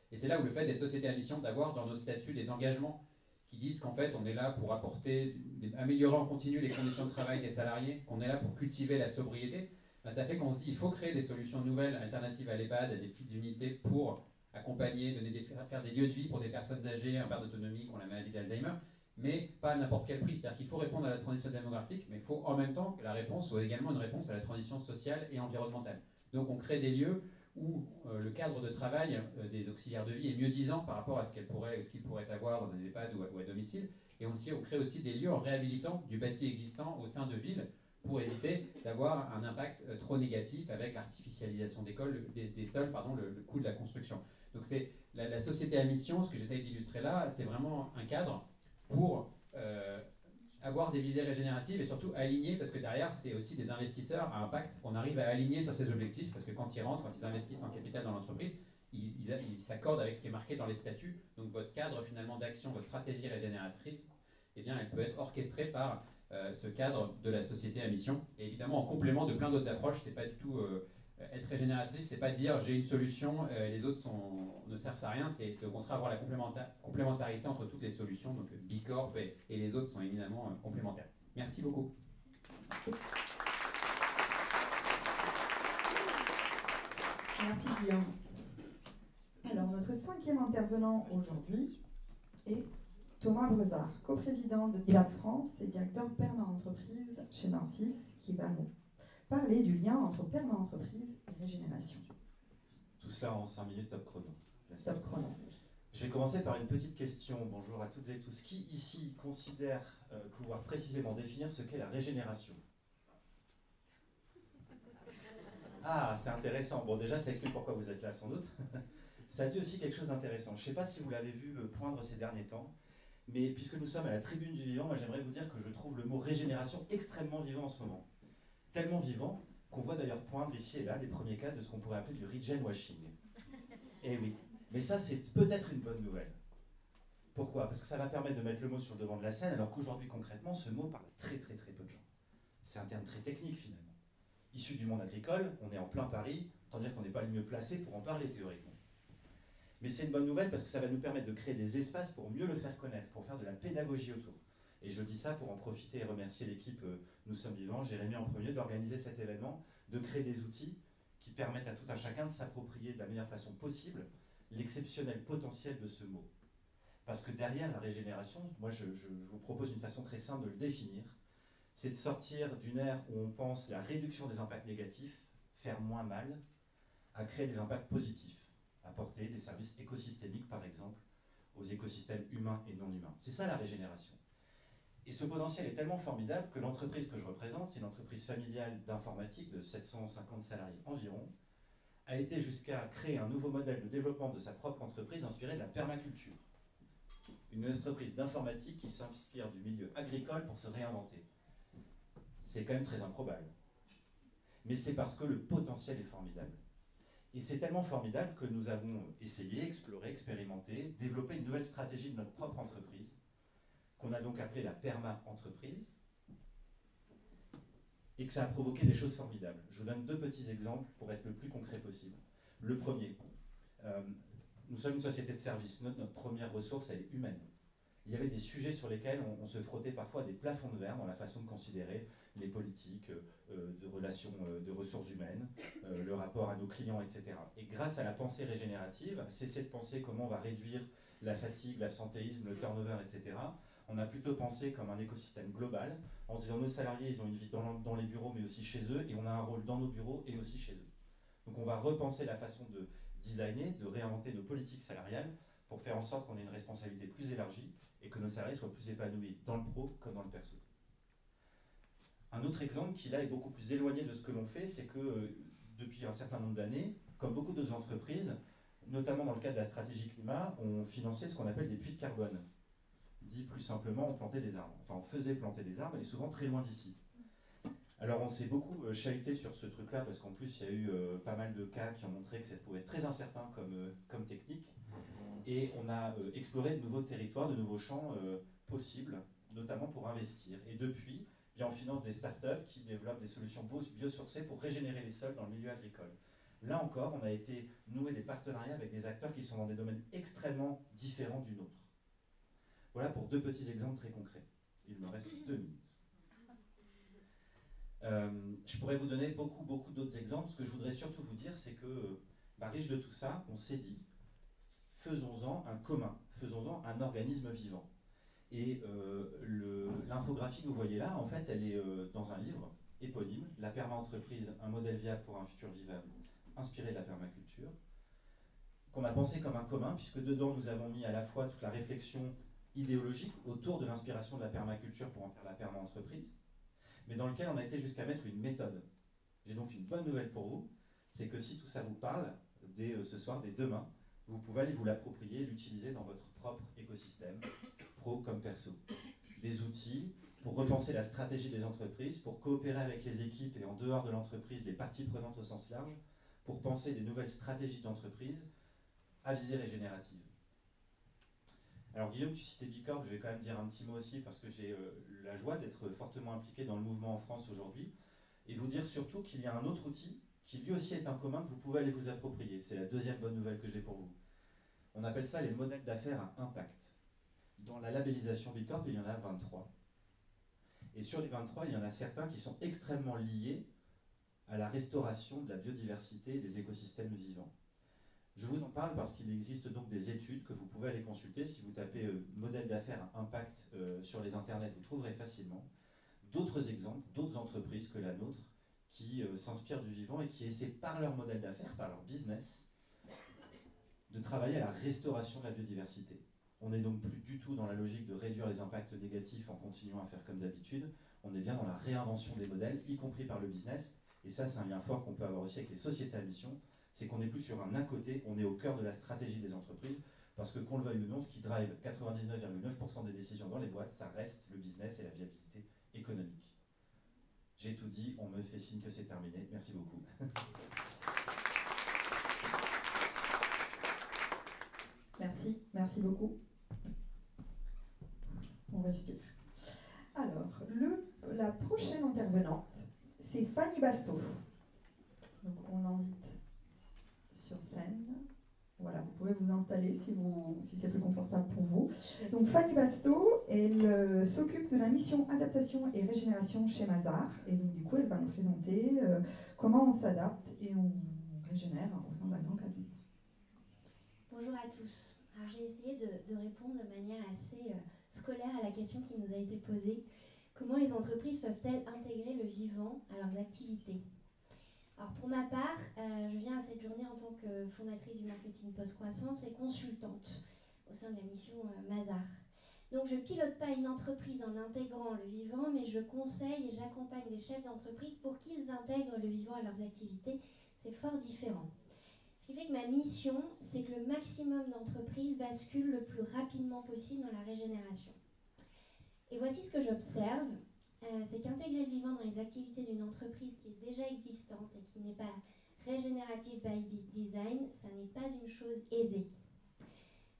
Et c'est là où le fait d'être société à mission, d'avoir dans nos statuts des engagements qui disent qu'en fait on est là pour améliorer en continu les conditions de travail des salariés, qu'on est là pour cultiver la sobriété, ça fait qu'on se dit il faut créer des solutions nouvelles, alternatives à l'EHPAD, à des petites unités pour accompagner, faire des lieux de vie pour des personnes âgées en perte d'autonomie qui ont la maladie d'Alzheimer, mais pas à n'importe quel prix. C'est-à-dire qu'il faut répondre à la transition démographique, mais il faut en même temps que la réponse soit également une réponse à la transition sociale et environnementale. Donc on crée des lieux où le cadre de travail des auxiliaires de vie est mieux disant par rapport à ce qu'ils pourraient avoir dans un EHPAD ou à domicile. Et aussi, on crée aussi des lieux en réhabilitant du bâti existant au sein de villes pour éviter d'avoir un impact trop négatif avec l'artificialisation des sols, le coût de la construction. Donc c'est la société à mission, ce que j'essaye d'illustrer là, c'est vraiment un cadre pour avoir des visées régénératives et surtout aligner, parce que derrière, c'est aussi des investisseurs à impact qu'on arrive à aligner sur ces objectifs, parce que quand ils rentrent, quand ils investissent en capital dans l'entreprise, ils s'accordent avec ce qui est marqué dans les statuts. Donc votre cadre finalement d'action, votre stratégie régénératrice, elle peut être orchestrée par ce cadre de la société à mission. Et évidemment, en complément de plein d'autres approches, c'est pas du tout être régénératif, c'est pas dire j'ai une solution, les autres ne servent à rien, c'est au contraire avoir la complémentarité entre toutes les solutions. Donc Bicorp et les autres sont éminemment complémentaires. Merci beaucoup. Merci Guillaume. Alors notre 5e intervenant aujourd'hui est Thomas Brezard, coprésident de Pilate France et directeur perma-entreprise chez Nancis, qui va nous parler du lien entre perma-entreprise et régénération. Tout cela en 5 minutes top chrono. Top chrono. Je vais commencer par une petite question. Bonjour à toutes et tous. Qui ici considère pouvoir précisément définir ce qu'est la régénération? Ah, c'est intéressant. Bon, déjà, ça explique pourquoi vous êtes là, sans doute. Ça dit aussi quelque chose d'intéressant. Je ne sais pas si vous l'avez vu poindre ces derniers temps, mais puisque nous sommes à la tribune du vivant, moi j'aimerais vous dire que je trouve le mot régénération extrêmement vivant en ce moment. Tellement vivant qu'on voit d'ailleurs poindre ici et là des premiers cas de ce qu'on pourrait appeler du regen washing. Eh oui, mais ça c'est peut-être une bonne nouvelle. Pourquoi? Parce que ça va permettre de mettre le mot sur le devant de la scène, alors qu'aujourd'hui concrètement, ce mot parle très très très peu de gens. C'est un terme très technique finalement. Issu du monde agricole, on est en plein Paris, tant dire qu'on n'est pas le mieux placé pour en parler théoriquement. Mais c'est une bonne nouvelle parce que ça va nous permettre de créer des espaces pour mieux le faire connaître, pour faire de la pédagogie autour. Et je dis ça pour en profiter et remercier l'équipe Nous sommes vivants, Jérémy en premier, d'organiser cet événement, de créer des outils qui permettent à tout un chacun de s'approprier de la meilleure façon possible l'exceptionnel potentiel de ce mot. Parce que derrière la régénération, moi je vous propose une façon très simple de le définir, c'est de sortir d'une ère où on pense la réduction des impacts négatifs, faire moins mal, à créer des impacts positifs, apporter des services écosystémiques par exemple aux écosystèmes humains et non humains. C'est ça la régénération. Et ce potentiel est tellement formidable que l'entreprise que je représente, c'est une entreprise familiale d'informatique de 750 salariés environ, a été jusqu'à créer un nouveau modèle de développement de sa propre entreprise inspiré de la permaculture. Une entreprise d'informatique qui s'inspire du milieu agricole pour se réinventer. C'est quand même très improbable. Mais c'est parce que le potentiel est formidable. Et c'est tellement formidable que nous avons essayé, exploré, expérimenté, développé une nouvelle stratégie de notre propre entreprise, qu'on a donc appelée la perma-entreprise, et que ça a provoqué des choses formidables. Je vous donne deux petits exemples pour être le plus concret possible. Le premier, nous sommes une société de services, notre première ressource, elle est humaine. Il y avait des sujets sur lesquels on se frottait parfois à des plafonds de verre dans la façon de considérer les politiques de relations de ressources humaines, le rapport à nos clients, etc. Et grâce à la pensée régénérative, cesser de penser comment on va réduire la fatigue, l'absentéisme, le turnover, etc., on a plutôt pensé comme un écosystème global, en se disant nos salariés, ils ont une vie dans les bureaux, mais aussi chez eux, et on a un rôle dans nos bureaux et aussi chez eux. Donc on va repenser la façon de designer, de réinventer nos politiques salariales pour faire en sorte qu'on ait une responsabilité plus élargie et que nos salariés soient plus épanouis dans le pro comme dans le perso. Un autre exemple qui là est beaucoup plus éloigné de ce que l'on fait, c'est que depuis un certain nombre d'années, comme beaucoup d'autres entreprises, notamment dans le cadre de la stratégie climat, on finançait ce qu'on appelle des puits de carbone. Dit plus simplement, on plantait des arbres. Enfin, on faisait planter des arbres, et souvent très loin d'ici. Alors on s'est beaucoup chahuté sur ce truc-là, parce qu'en plus il y a eu pas mal de cas qui ont montré que ça pouvait être très incertain comme technique. Et on a exploré de nouveaux territoires, de nouveaux champs possibles, notamment pour investir. Et depuis, bien, on finance des startups qui développent des solutions biosourcées pour régénérer les sols dans le milieu agricole. Là encore, on a été nouer des partenariats avec des acteurs qui sont dans des domaines extrêmement différents du nôtre. Voilà pour deux petits exemples très concrets. Il me reste 2 minutes. Je pourrais vous donner beaucoup d'autres exemples. Ce que je voudrais surtout vous dire, c'est que, riche de tout ça, on s'est dit, faisons-en un commun, faisons-en un organisme vivant. Et l'infographie que vous voyez là, en fait, elle est dans un livre éponyme, La Perma-entreprise, un modèle viable pour un futur vivable, inspiré de la permaculture, qu'on a pensé comme un commun, puisque dedans nous avons mis à la fois toute la réflexion idéologique autour de l'inspiration de la permaculture pour en faire la perma-entreprise, mais dans lequel on a été jusqu'à mettre une méthode. J'ai donc une bonne nouvelle pour vous, c'est que si tout ça vous parle, dès ce soir, dès demain, vous pouvez aller vous l'approprier et l'utiliser dans votre propre écosystème, pro comme perso. Des outils pour repenser la stratégie des entreprises, pour coopérer avec les équipes et en dehors de l'entreprise, les parties prenantes au sens large, pour penser des nouvelles stratégies d'entreprise à visée régénérative. Alors Guillaume, tu citais Bicorp, je vais quand même dire un petit mot aussi parce que j'ai la joie d'être fortement impliqué dans le mouvement en France aujourd'hui et vous dire surtout qu'il y a un autre outil qui lui aussi est un commun que vous pouvez aller vous approprier. C'est la deuxième bonne nouvelle que j'ai pour vous. On appelle ça les modèles d'affaires à impact. Dans la labellisation Bicorp, il y en a 23. Et sur les 23, il y en a certains qui sont extrêmement liés à la restauration de la biodiversité et des écosystèmes vivants. Je vous en parle parce qu'il existe donc des études que vous pouvez aller consulter. Si vous tapez modèle d'affaires à impact sur les internets, vous trouverez facilement d'autres exemples, d'autres entreprises que la nôtre qui s'inspirent du vivant et qui essaient par leur modèle d'affaires, par leur business, de travailler à la restauration de la biodiversité. On n'est donc plus du tout dans la logique de réduire les impacts négatifs en continuant à faire comme d'habitude. On est bien dans la réinvention des modèles, y compris par le business. Et ça, c'est un lien fort qu'on peut avoir aussi avec les sociétés à mission. C'est qu'on n'est plus sur un à côté, on est au cœur de la stratégie des entreprises. Parce que qu'on le veuille ou non, ce qui drive 99,9% des décisions dans les boîtes, ça reste le business et la viabilité économique. J'ai tout dit, on me fait signe que c'est terminé. Merci beaucoup. Merci beaucoup. On respire. Alors, la prochaine intervenante, c'est Fanny Basto. Donc, on l'invite sur scène. Voilà, vous pouvez vous installer si c'est plus confortable pour vous. Donc, Fanny Basto, elle s'occupe de la mission adaptation et régénération chez Mazars. Et donc, du coup, elle va nous présenter comment on s'adapte et on régénère au sein d'un grand cabinet. Bonjour à tous. Alors, j'ai essayé de répondre de manière assez scolaire à la question qui nous a été posée. Comment les entreprises peuvent-elles intégrer le vivant à leurs activités ? Alors pour ma part, je viens à cette journée en tant que fondatrice du marketing post-croissance et consultante au sein de la mission Mazars. Donc je ne pilote pas une entreprise en intégrant le vivant, mais je conseille et j'accompagne des chefs d'entreprise pour qu'ils intègrent le vivant à leurs activités. C'est fort différent. Ce qui fait que ma mission, c'est que le maximum d'entreprises basculent le plus rapidement possible dans la régénération. Et voici ce que j'observe, c'est qu'intégrer le vivant dans les activités d'une entreprise qui est déjà existante et qui n'est pas régénérative by design, ça n'est pas une chose aisée.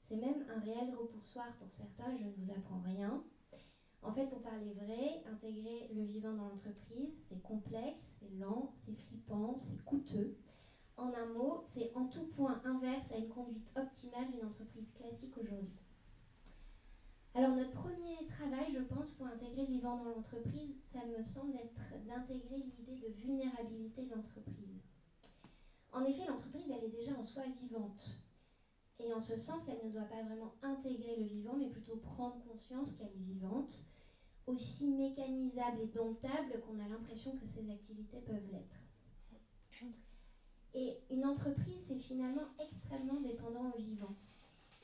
C'est même un réel repoussoir pour certains, je ne vous apprends rien. En fait, pour parler vrai, intégrer le vivant dans l'entreprise, c'est complexe, c'est lent, c'est flippant, c'est coûteux. En un mot, c'est en tout point inverse à une conduite optimale d'une entreprise classique aujourd'hui. Alors notre premier travail, je pense, pour intégrer le vivant dans l'entreprise, ça me semble être d'intégrer l'idée de vulnérabilité de l'entreprise. En effet, l'entreprise, elle est déjà en soi vivante. Et en ce sens, elle ne doit pas vraiment intégrer le vivant, mais plutôt prendre conscience qu'elle est vivante, aussi mécanisable et domptable qu'on a l'impression que ses activités peuvent l'être. Et une entreprise, c'est finalement extrêmement dépendant au vivant.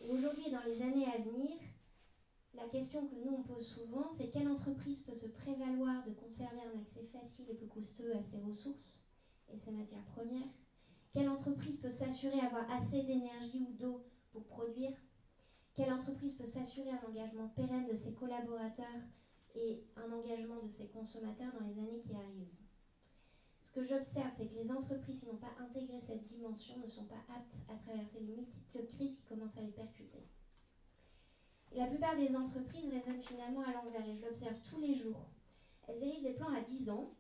Et aujourd'hui et dans les années à venir, la question que nous on pose souvent, c'est quelle entreprise peut se prévaloir de conserver un accès facile et peu coûteux à ses ressources et ses matières premières ? Quelle entreprise peut s'assurer d'avoir assez d'énergie ou d'eau pour produire ? Quelle entreprise peut s'assurer un engagement pérenne de ses collaborateurs et un engagement de ses consommateurs dans les années qui arrivent ? Ce que j'observe, c'est que les entreprises qui n'ont pas intégré cette dimension ne sont pas aptes à traverser les multiples crises qui commencent à les percuter. Et la plupart des entreprises raisonnent finalement à l'envers, et je l'observe tous les jours. Elles érigent des plans à 10 ans,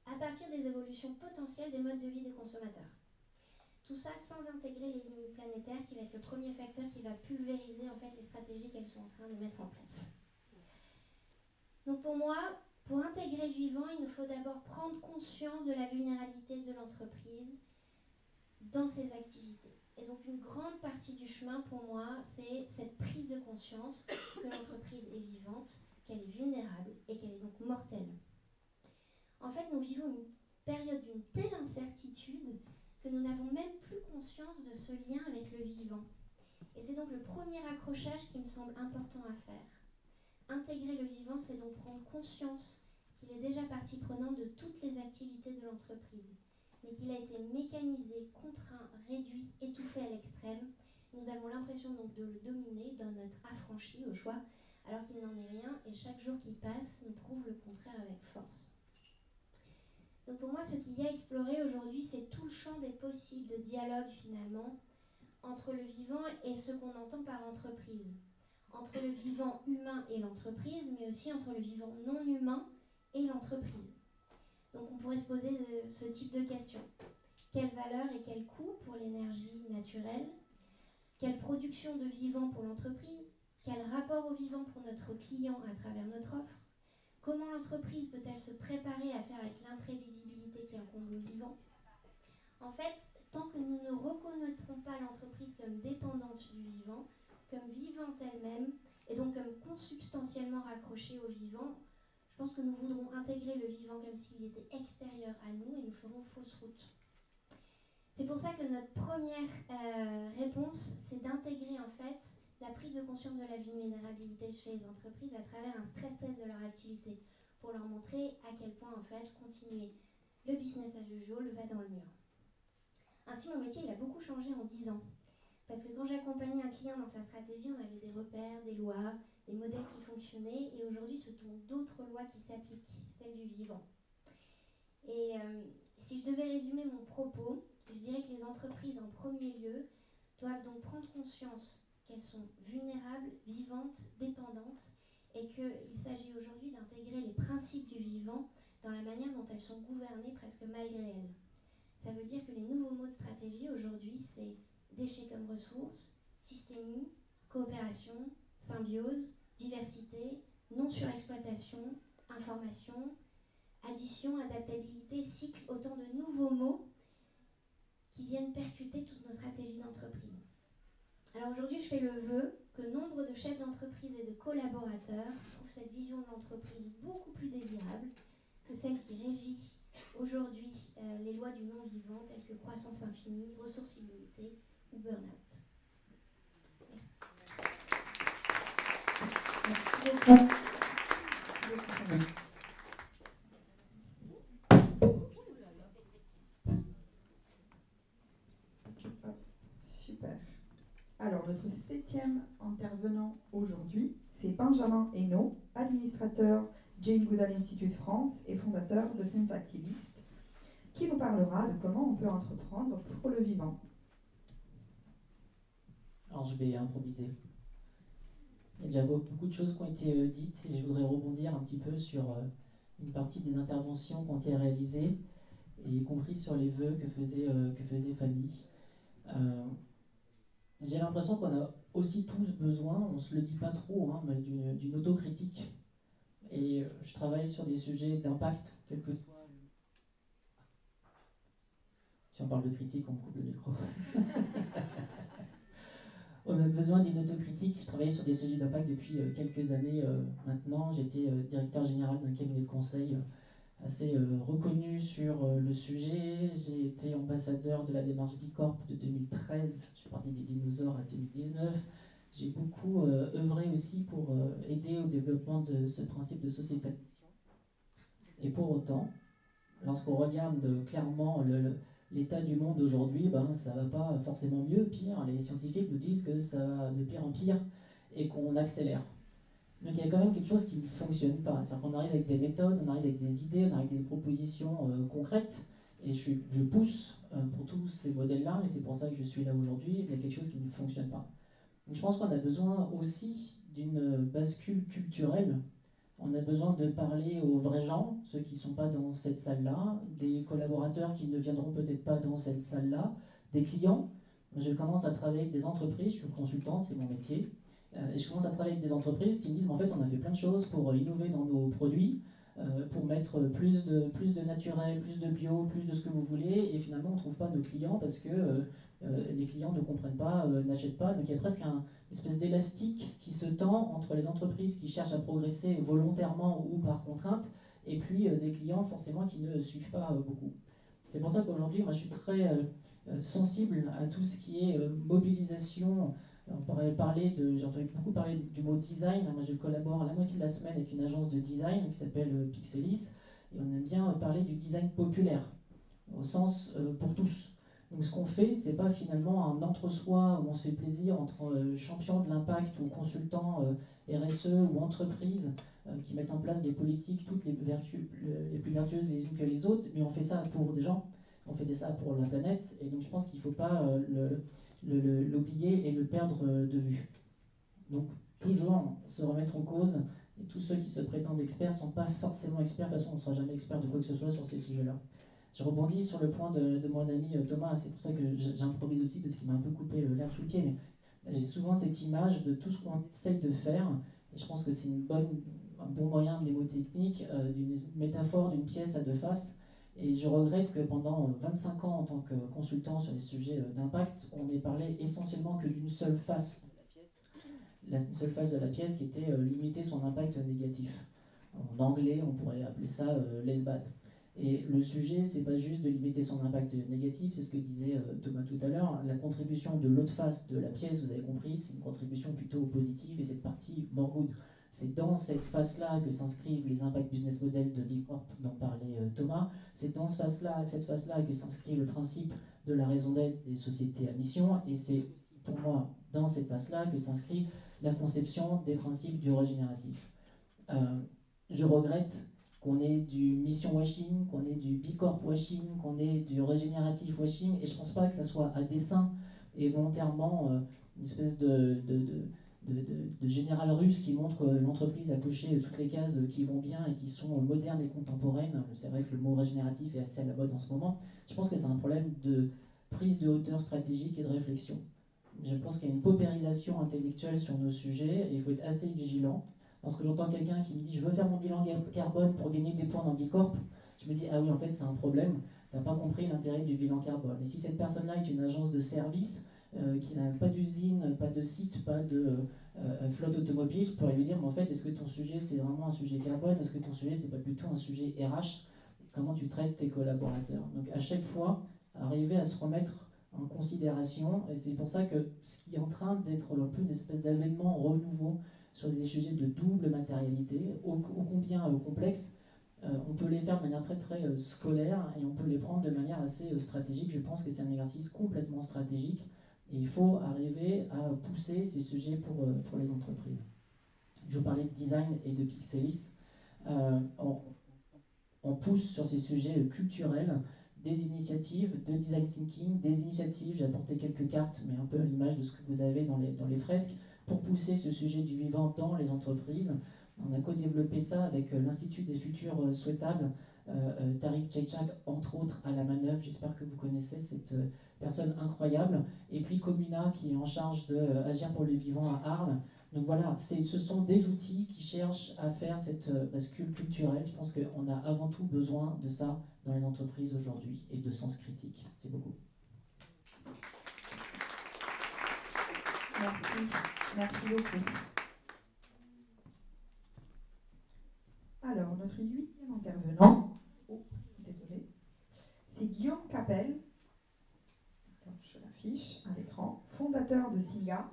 à partir des évolutions potentielles des modes de vie des consommateurs. Tout ça sans intégrer les limites planétaires, qui va être le premier facteur qui va pulvériser en fait les stratégies qu'elles sont en train de mettre en place. Donc pour moi, pour intégrer le vivant, il nous faut d'abord prendre conscience de la vulnérabilité de l'entreprise dans ses activités. Et donc une grande partie du chemin pour moi, c'est cette prise de conscience que l'entreprise est vivante, qu'elle est vulnérable et qu'elle est donc mortelle. En fait, nous vivons une période d'une telle incertitude que nous n'avons même plus conscience de ce lien avec le vivant. Et c'est donc le premier accrochage qui me semble important à faire. Intégrer le vivant, c'est donc prendre conscience qu'il est déjà partie prenante de toutes les activités de l'entreprise, mais qu'il a été mécanisé, contraint, réduit, étouffé à l'extrême. Nous avons l'impression donc de le dominer, d'en être affranchi au choix, alors qu'il n'en est rien, et chaque jour qui passe nous prouve le contraire avec force. Donc pour moi, ce qu'il y a à explorer aujourd'hui, c'est tout le champ des possibles de dialogue finalement, entre le vivant et ce qu'on entend par entreprise. Entre le vivant humain et l'entreprise, mais aussi entre le vivant non humain et l'entreprise. Donc on pourrait se poser ce type de questions. Quelle valeur et quel coût pour l'énergie naturelle ? Quelle production de vivant pour l'entreprise ? Quel rapport au vivant pour notre client à travers notre offre ? Comment l'entreprise peut-elle se préparer à faire avec l'imprévisibilité qui incombe au vivant ? En fait, tant que nous ne reconnaîtrons pas l'entreprise comme dépendante du vivant, comme vivante elle-même, et donc comme consubstantiellement raccrochée au vivant, je pense que nous voudrons intégrer le vivant comme s'il était extérieur à nous et nous ferons fausse route. C'est pour ça que notre première réponse, c'est d'intégrer en fait la prise de conscience de la vulnérabilité chez les entreprises à travers un stress test de leur activité, pour leur montrer à quel point en fait continuer le business as usual va dans le mur. Ainsi, mon métier il a beaucoup changé en 10 ans. Parce que quand j'accompagnais un client dans sa stratégie, on avait des repères, des lois, des modèles qui fonctionnaient, et aujourd'hui ce sont d'autres lois qui s'appliquent, celles du vivant. Et si je devais résumer mon propos, je dirais que les entreprises en premier lieu doivent donc prendre conscience qu'elles sont vulnérables, vivantes, dépendantes, et qu'il s'agit aujourd'hui d'intégrer les principes du vivant dans la manière dont elles sont gouvernées presque malgré elles. Ça veut dire que les nouveaux mots de stratégie aujourd'hui, c'est déchets comme ressources, systémie, coopération, symbiose, diversité, non-surexploitation, information, addition, adaptabilité, cycle, autant de nouveaux mots qui viennent percuter toutes nos stratégies d'entreprise. Alors aujourd'hui, je fais le vœu que nombre de chefs d'entreprise et de collaborateurs trouvent cette vision de l'entreprise beaucoup plus désirable que celle qui régit aujourd'hui les lois du non-vivant telles que croissance infinie, ressources illimitées ou burn-out. Merci. Super. Alors, notre 7e intervenant aujourd'hui, c'est Benjamin Hainaut, administrateur Jane Goodall Institute France et fondateur de Sense Activist, qui nous parlera de comment on peut entreprendre pour le vivant. Alors, je vais improviser. Il y a déjà beaucoup de choses qui ont été dites et je voudrais rebondir un petit peu sur une partie des interventions qui ont été réalisées, et y compris sur les vœux que faisait Fanny. J'ai l'impression qu'on a aussi tous besoin, on ne se le dit pas trop, hein, mais d'une autocritique. Et je travaille sur des sujets d'impact, quel que soit. Si on parle de critique, on me coupe le micro. On a besoin d'une autocritique. Je travaille sur des sujets d'impact depuis quelques années maintenant. J'étais directeur général d'un cabinet de conseil assez reconnu sur le sujet. J'ai été ambassadeur de la démarche Bicorp de 2013. Je suis parti des dinosaures à 2019. J'ai beaucoup œuvré aussi pour aider au développement de ce principe de société. Et pour autant, lorsqu'on regarde clairement l'état du monde aujourd'hui, ça ne va pas forcément mieux, pire. Les scientifiques nous disent que ça va de pire en pire et qu'on accélère. Donc il y a quand même quelque chose qui ne fonctionne pas. C'est-à-dire qu'on arrive avec des méthodes, on arrive avec des idées, on arrive avec des propositions concrètes. Et je pousse pour tous ces modèles-là, et c'est pour ça que je suis là aujourd'hui, mais il y a quelque chose qui ne fonctionne pas. Donc je pense qu'on a besoin aussi d'une bascule culturelle. On a besoin de parler aux vrais gens, ceux qui ne sont pas dans cette salle-là, des collaborateurs qui ne viendront peut-être pas dans cette salle-là, des clients. Je commence à travailler avec des entreprises, je suis consultant, c'est mon métier. Et je commence à travailler avec des entreprises qui me disent, en fait, on a fait plein de choses pour innover dans nos produits, pour mettre plus de naturel, plus de bio, plus de ce que vous voulez, et finalement, on ne trouve pas nos clients parce que les clients ne comprennent pas, n'achètent pas. Donc il y a presque une espèce d'élastique qui se tend entre les entreprises qui cherchent à progresser volontairement ou par contrainte, et puis des clients forcément qui ne suivent pas beaucoup. C'est pour ça qu'aujourd'hui, moi, je suis très sensible à tout ce qui est mobilisation. On pourrait j'ai entendu beaucoup parler du mot design. Moi, je collabore la moitié de la semaine avec une agence de design qui s'appelle Pixelis, et on aime bien parler du design populaire, au sens pour tous. Donc ce qu'on fait, c'est pas finalement un entre-soi où on se fait plaisir entre champions de l'impact ou consultants RSE ou entreprises qui mettent en place des politiques toutes les plus vertueuses les unes que les autres, mais on fait ça pour des gens, on fait ça pour la planète, et donc je pense qu'il ne faut pas l'oublier et le perdre de vue. Donc toujours se remettre en cause, et tous ceux qui se prétendent experts ne sont pas forcément experts, de toute façon on ne sera jamais expert de quoi que ce soit sur ces sujets-là. Je rebondis sur le point de mon ami Thomas, c'est pour ça que j'improvise aussi, parce qu'il m'a un peu coupé l'herbe sous le pied, mais j'ai souvent cette image de tout ce qu'on essaye de faire, et je pense que c'est un bon moyen mnémotechnique, d'une métaphore d'une pièce à deux faces, et je regrette que pendant 25 ans en tant que consultant sur les sujets d'impact, on ait parlé essentiellement que d'une seule face de la pièce, la seule face de la pièce qui était limiter son impact négatif. En anglais, on pourrait appeler ça less bad. Et le sujet, c'est pas juste de limiter son impact négatif, c'est ce que disait Thomas tout à l'heure. La contribution de l'autre face de la pièce, vous avez compris, c'est une contribution plutôt positive et cette partie more good. C'est dans cette face-là que s'inscrivent les impacts business model de Big Corp dont parlait Thomas. C'est dans cette face-là que s'inscrit le principe de la raison d'être des sociétés à mission. Et c'est pour moi dans cette face-là que s'inscrit la conception des principes du régénératif. Je regrette qu'on ait du mission washing, qu'on ait du bicorp washing, qu'on ait du régénératif washing, et je pense pas que ça soit à dessein et volontairement une espèce de général russe qui montre que l'entreprise a coché toutes les cases qui vont bien et qui sont modernes et contemporaines. C'est vrai que le mot régénératif est assez à la mode en ce moment. Je pense que c'est un problème de prise de hauteur stratégique et de réflexion. Je pense qu'il y a une paupérisation intellectuelle sur nos sujets et il faut être assez vigilant. Lorsque j'entends quelqu'un qui me dit « je veux faire mon bilan carbone pour gagner des points dans Bicorp », je me dis « ah oui, en fait, c'est un problème, tu n'as pas compris l'intérêt du bilan carbone ». Et si cette personne-là est une agence de service qui n'a pas d'usine, pas de site, pas de flotte automobile, je pourrais lui dire « mais en fait, est-ce que ton sujet, c'est vraiment un sujet carbone? Est-ce que ton sujet, c'est pas plutôt un sujet RH? Comment tu traites tes collaborateurs ?» Donc à chaque fois, arriver à se remettre en considération, et c'est pour ça que ce qui est en train d'être un peu une espèce d'avènement renouveau sur des sujets de double matérialité, ô combien complexes, on peut les faire de manière très très scolaire et on peut les prendre de manière assez stratégique. Je pense que c'est un exercice complètement stratégique et il faut arriver à pousser ces sujets pour les entreprises. Je vous parlais de design et de Pixelis. On pousse sur ces sujets culturels des initiatives de design thinking, des initiatives, j'ai apporté quelques cartes, mais un peu à l'image de ce que vous avez dans les fresques, pour pousser ce sujet du vivant dans les entreprises. On a co-développé ça avec l'Institut des futurs souhaitables, Tariq Tchekchak, entre autres, à la manœuvre. J'espère que vous connaissez cette personne incroyable. Et puis Comuna, qui est en charge d'agir pour le vivant à Arles. Donc voilà, ce sont des outils qui cherchent à faire cette bascule culturelle. Je pense qu'on a avant tout besoin de ça dans les entreprises aujourd'hui et de sens critique. C'est beaucoup. Merci. Merci beaucoup. Alors, notre 8e intervenant, désolé, c'est Guillaume Capel, alors je l'affiche à l'écran, fondateur de Singa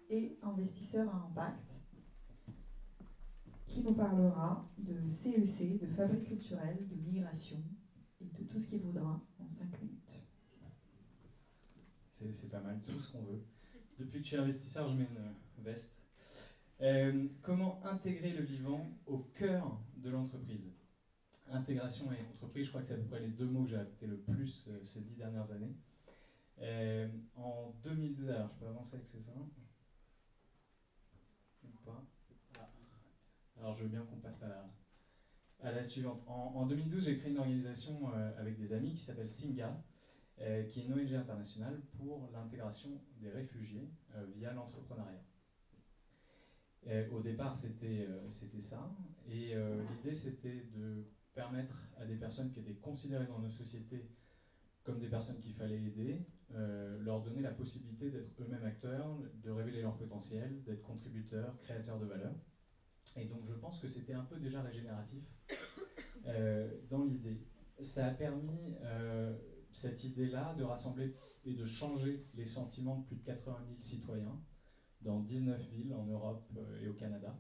et investisseur à impact, qui nous parlera de CEC, de fabrique culturelle, de migration et de tout ce qu'il voudra en 5 minutes. C'est pas mal, tout ce qu'on veut. Depuis que je suis investisseur, je mets une veste. Comment intégrer le vivant au cœur de l'entreprise? Intégration et entreprise, je crois que c'est à peu près les deux mots que j'ai adoptés le plus ces 10 dernières années. En 2012, alors je peux avancer avec ça ou pas? Alors je veux bien qu'on passe à la suivante. En 2012, j'ai créé une organisation avec des amis qui s'appelle Singa, qui est une ONG internationale pour l'intégration des réfugiés via l'entrepreneuriat. Au départ, c'était ça, et l'idée c'était de permettre à des personnes qui étaient considérées dans nos sociétés comme des personnes qu'il fallait aider, leur donner la possibilité d'être eux-mêmes acteurs, de révéler leur potentiel, d'être contributeurs, créateurs de valeur. Et donc je pense que c'était un peu déjà régénératif dans l'idée. Ça a permis cette idée-là de rassembler et de changer les sentiments de plus de 80 000 citoyens dans 19 villes en Europe et au Canada.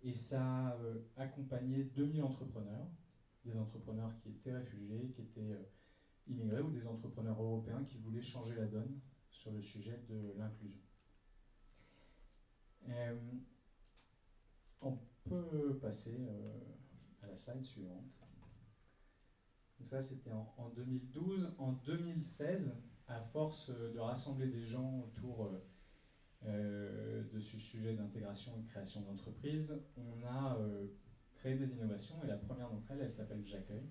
Et ça a accompagné 2000 entrepreneurs, des entrepreneurs qui étaient réfugiés, qui étaient immigrés, ou des entrepreneurs européens qui voulaient changer la donne sur le sujet de l'inclusion. On peut passer à la slide suivante. Donc ça, c'était en 2012. En 2016, à force de rassembler des gens autour de ce sujet d'intégration et de création d'entreprises, on a créé des innovations, et la première d'entre elles, elle s'appelle J'accueille,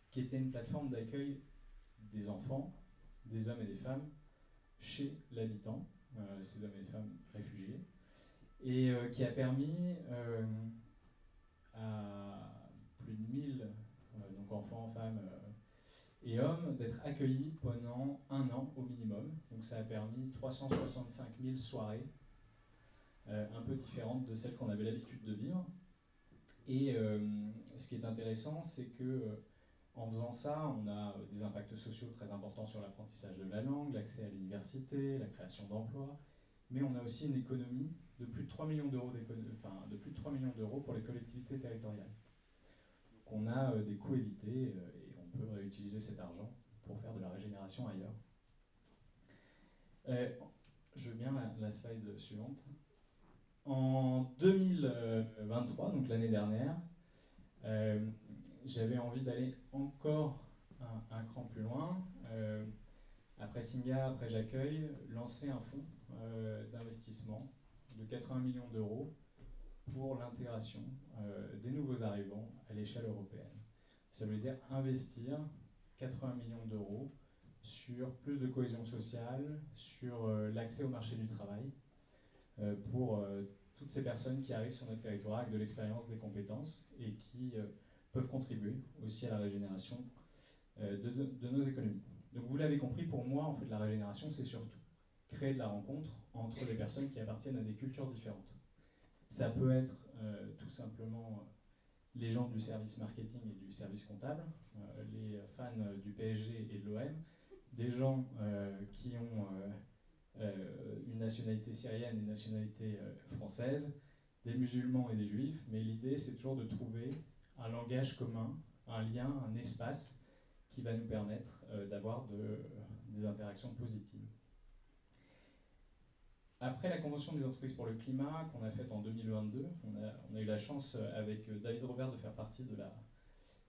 qui était une plateforme d'accueil des enfants, des hommes et des femmes, chez l'habitant, ces hommes et femmes réfugiés, et qui a permis à plus de 1000 donc enfants, femmes et hommes d'être accueillis pendant 1 an au minimum. Donc ça a permis 365 000 soirées, un peu différentes de celles qu'on avait l'habitude de vivre. Et ce qui est intéressant, c'est que En faisant ça, on a des impacts sociaux très importants sur l'apprentissage de la langue, l'accès à l'université, la création d'emplois, mais on a aussi une économie de plus de 3 millions d'euros pour les collectivités territoriales. Donc on a des coûts évités et on peut réutiliser cet argent pour faire de la régénération ailleurs. Je veux bien la slide suivante. En 2023, donc l'année dernière, j'avais envie d'aller encore un cran plus loin. Après Singa, après J'accueille, lancer un fonds d'investissement de 80 millions d'euros pour l'intégration des nouveaux arrivants à l'échelle européenne. Ça veut dire investir 80 millions d'euros sur plus de cohésion sociale, sur l'accès au marché du travail, pour toutes ces personnes qui arrivent sur notre territoire avec de l'expérience, des compétences et qui peuvent contribuer aussi à la régénération de nos économies. Donc vous l'avez compris, pour moi, en fait, la régénération, c'est surtout créer de la rencontre entre des personnes qui appartiennent à des cultures différentes. Ça peut être tout simplement les gens du service marketing et du service comptable, les fans du PSG et de l'OM, des gens qui ont une nationalité syrienne et une nationalité française, des musulmans et des juifs, mais l'idée c'est toujours de trouver un langage commun, un lien, un espace qui va nous permettre d'avoir des interactions positives. Après la Convention des entreprises pour le climat qu'on a faite en 2022, on a eu la chance avec David Robert de faire partie de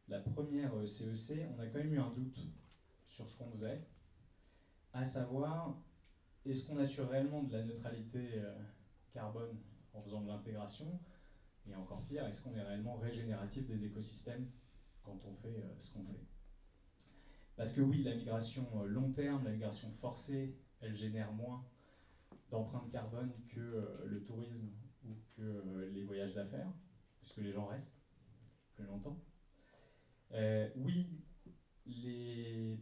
la première CEC. On a quand même eu un doute sur ce qu'on faisait, à savoir, est-ce qu'on assure réellement de la neutralité carbone en faisant de l'intégration, et encore pire, est-ce qu'on est réellement régénératif des écosystèmes quand on fait ce qu'on fait? Parce que oui, la migration long terme, la migration forcée, elle génère moins d'empreinte carbone que le tourisme ou que les voyages d'affaires, puisque les gens restent plus longtemps. Oui, les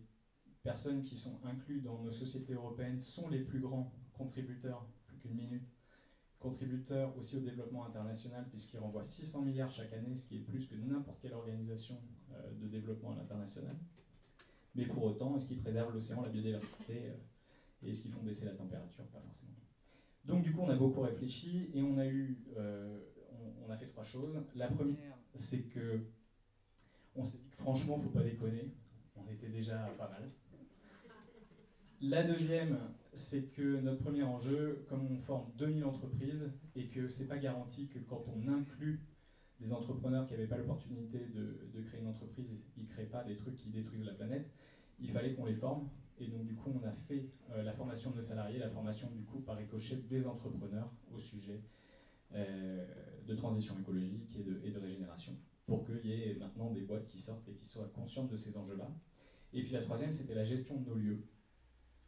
personnes qui sont incluses dans nos sociétés européennes sont les plus grands contributeurs, plus qu'une minute, contributeurs aussi au développement international, puisqu'ils renvoient 600 milliards chaque année, ce qui est plus que n'importe quelle organisation de développement à l'international. Mais pour autant, est-ce qu'ils préservent l'océan, la biodiversité, et est-ce qu'ils font baisser la température? Pas forcément. Donc du coup, on a beaucoup réfléchi et on a fait 3 choses. La première, c'est que on s'est dit que franchement, faut pas déconner. On était déjà pas mal. La deuxième, c'est que notre premier enjeu, comme on forme 2000 entreprises et que c'est pas garanti que quand on inclut des entrepreneurs qui n'avaient pas l'opportunité de créer une entreprise, ils ne créent pas des trucs qui détruisent la planète, il fallait qu'on les forme. Et donc du coup, on a fait la formation de nos salariés, la formation du coup par ricochet des entrepreneurs au sujet de transition écologique et de régénération, pour qu'il y ait maintenant des boîtes qui sortent et qui soient conscientes de ces enjeux-là. Et puis la troisième, c'était la gestion de nos lieux.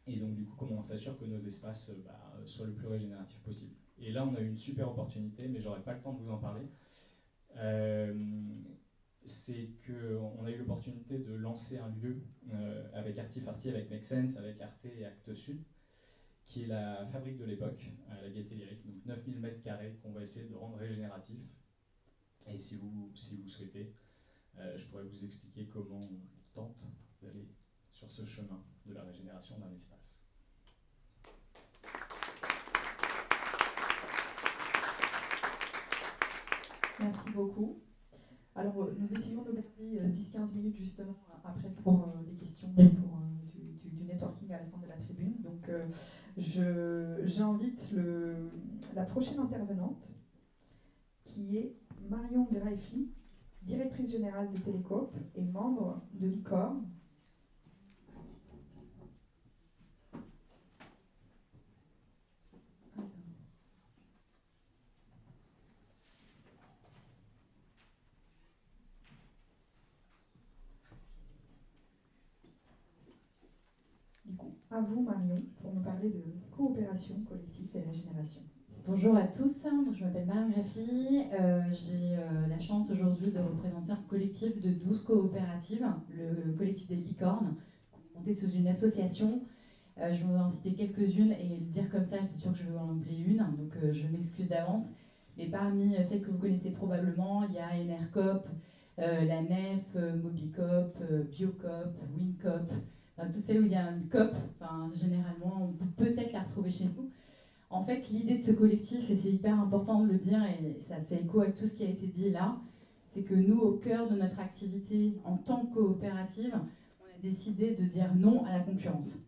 Et donc du coup, comment on s'assure que nos espaces soient le plus régénératifs possible. Et là, on a eu une super opportunité, mais j'aurais pas le temps de vous en parler. C'est qu'on a eu l'opportunité de lancer un lieu avec Artifarty, avec Make Sense, avec Arte et Actes Sud, qui est la fabrique de l'époque, à la Gaîté Lyrique, donc 9000 m² qu'on va essayer de rendre régénératif. Et si vous souhaitez, je pourrais vous expliquer comment on tente d'aller sur ce chemin de la régénération d'un espace. Merci beaucoup. Alors, nous essayons de garder 10-15 minutes justement après pour des questions et pour du networking à la fin de la tribune. Donc, j'invite la prochaine intervenante, qui est Marion Graeffly, directrice générale de Télécoop et membre de l'ICOR. Du coup, à vous Marion, pour nous parler de coopération collective et régénération. Bonjour à tous, je m'appelle Marion Graeffly, j'ai la chance aujourd'hui de représenter un collectif de 12 coopératives, le collectif des licornes, monté sous une association. Je vais en citer quelques-unes et le dire comme ça, c'est sûr que je vais en oublier une, donc je m'excuse d'avance. Mais parmi celles que vous connaissez probablement, il y a Enercoop, la Nef, Mobicop, Biocop, WinCop, toutes celles où il y a un COP, généralement, on peut peut-être la retrouver chez nous. En fait, l'idée de ce collectif, et c'est hyper important de le dire, et ça fait écho avec tout ce qui a été dit là, c'est que nous, au cœur de notre activité en tant que coopérative, on a décidé de dire non à la concurrence.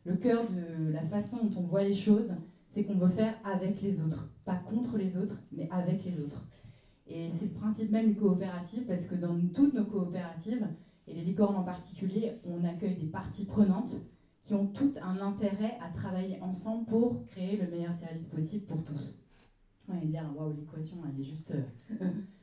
Le cœur de la façon dont on voit les choses, c'est qu'on veut faire avec les autres. Pas contre les autres, mais avec les autres. Et c'est le principe même du coopérative, parce que dans toutes nos coopératives, et les licornes en particulier, on accueille des parties prenantes qui ont tout un intérêt à travailler ensemble pour créer le meilleur service possible pour tous. On va dire, waouh, l'équation, elle est juste...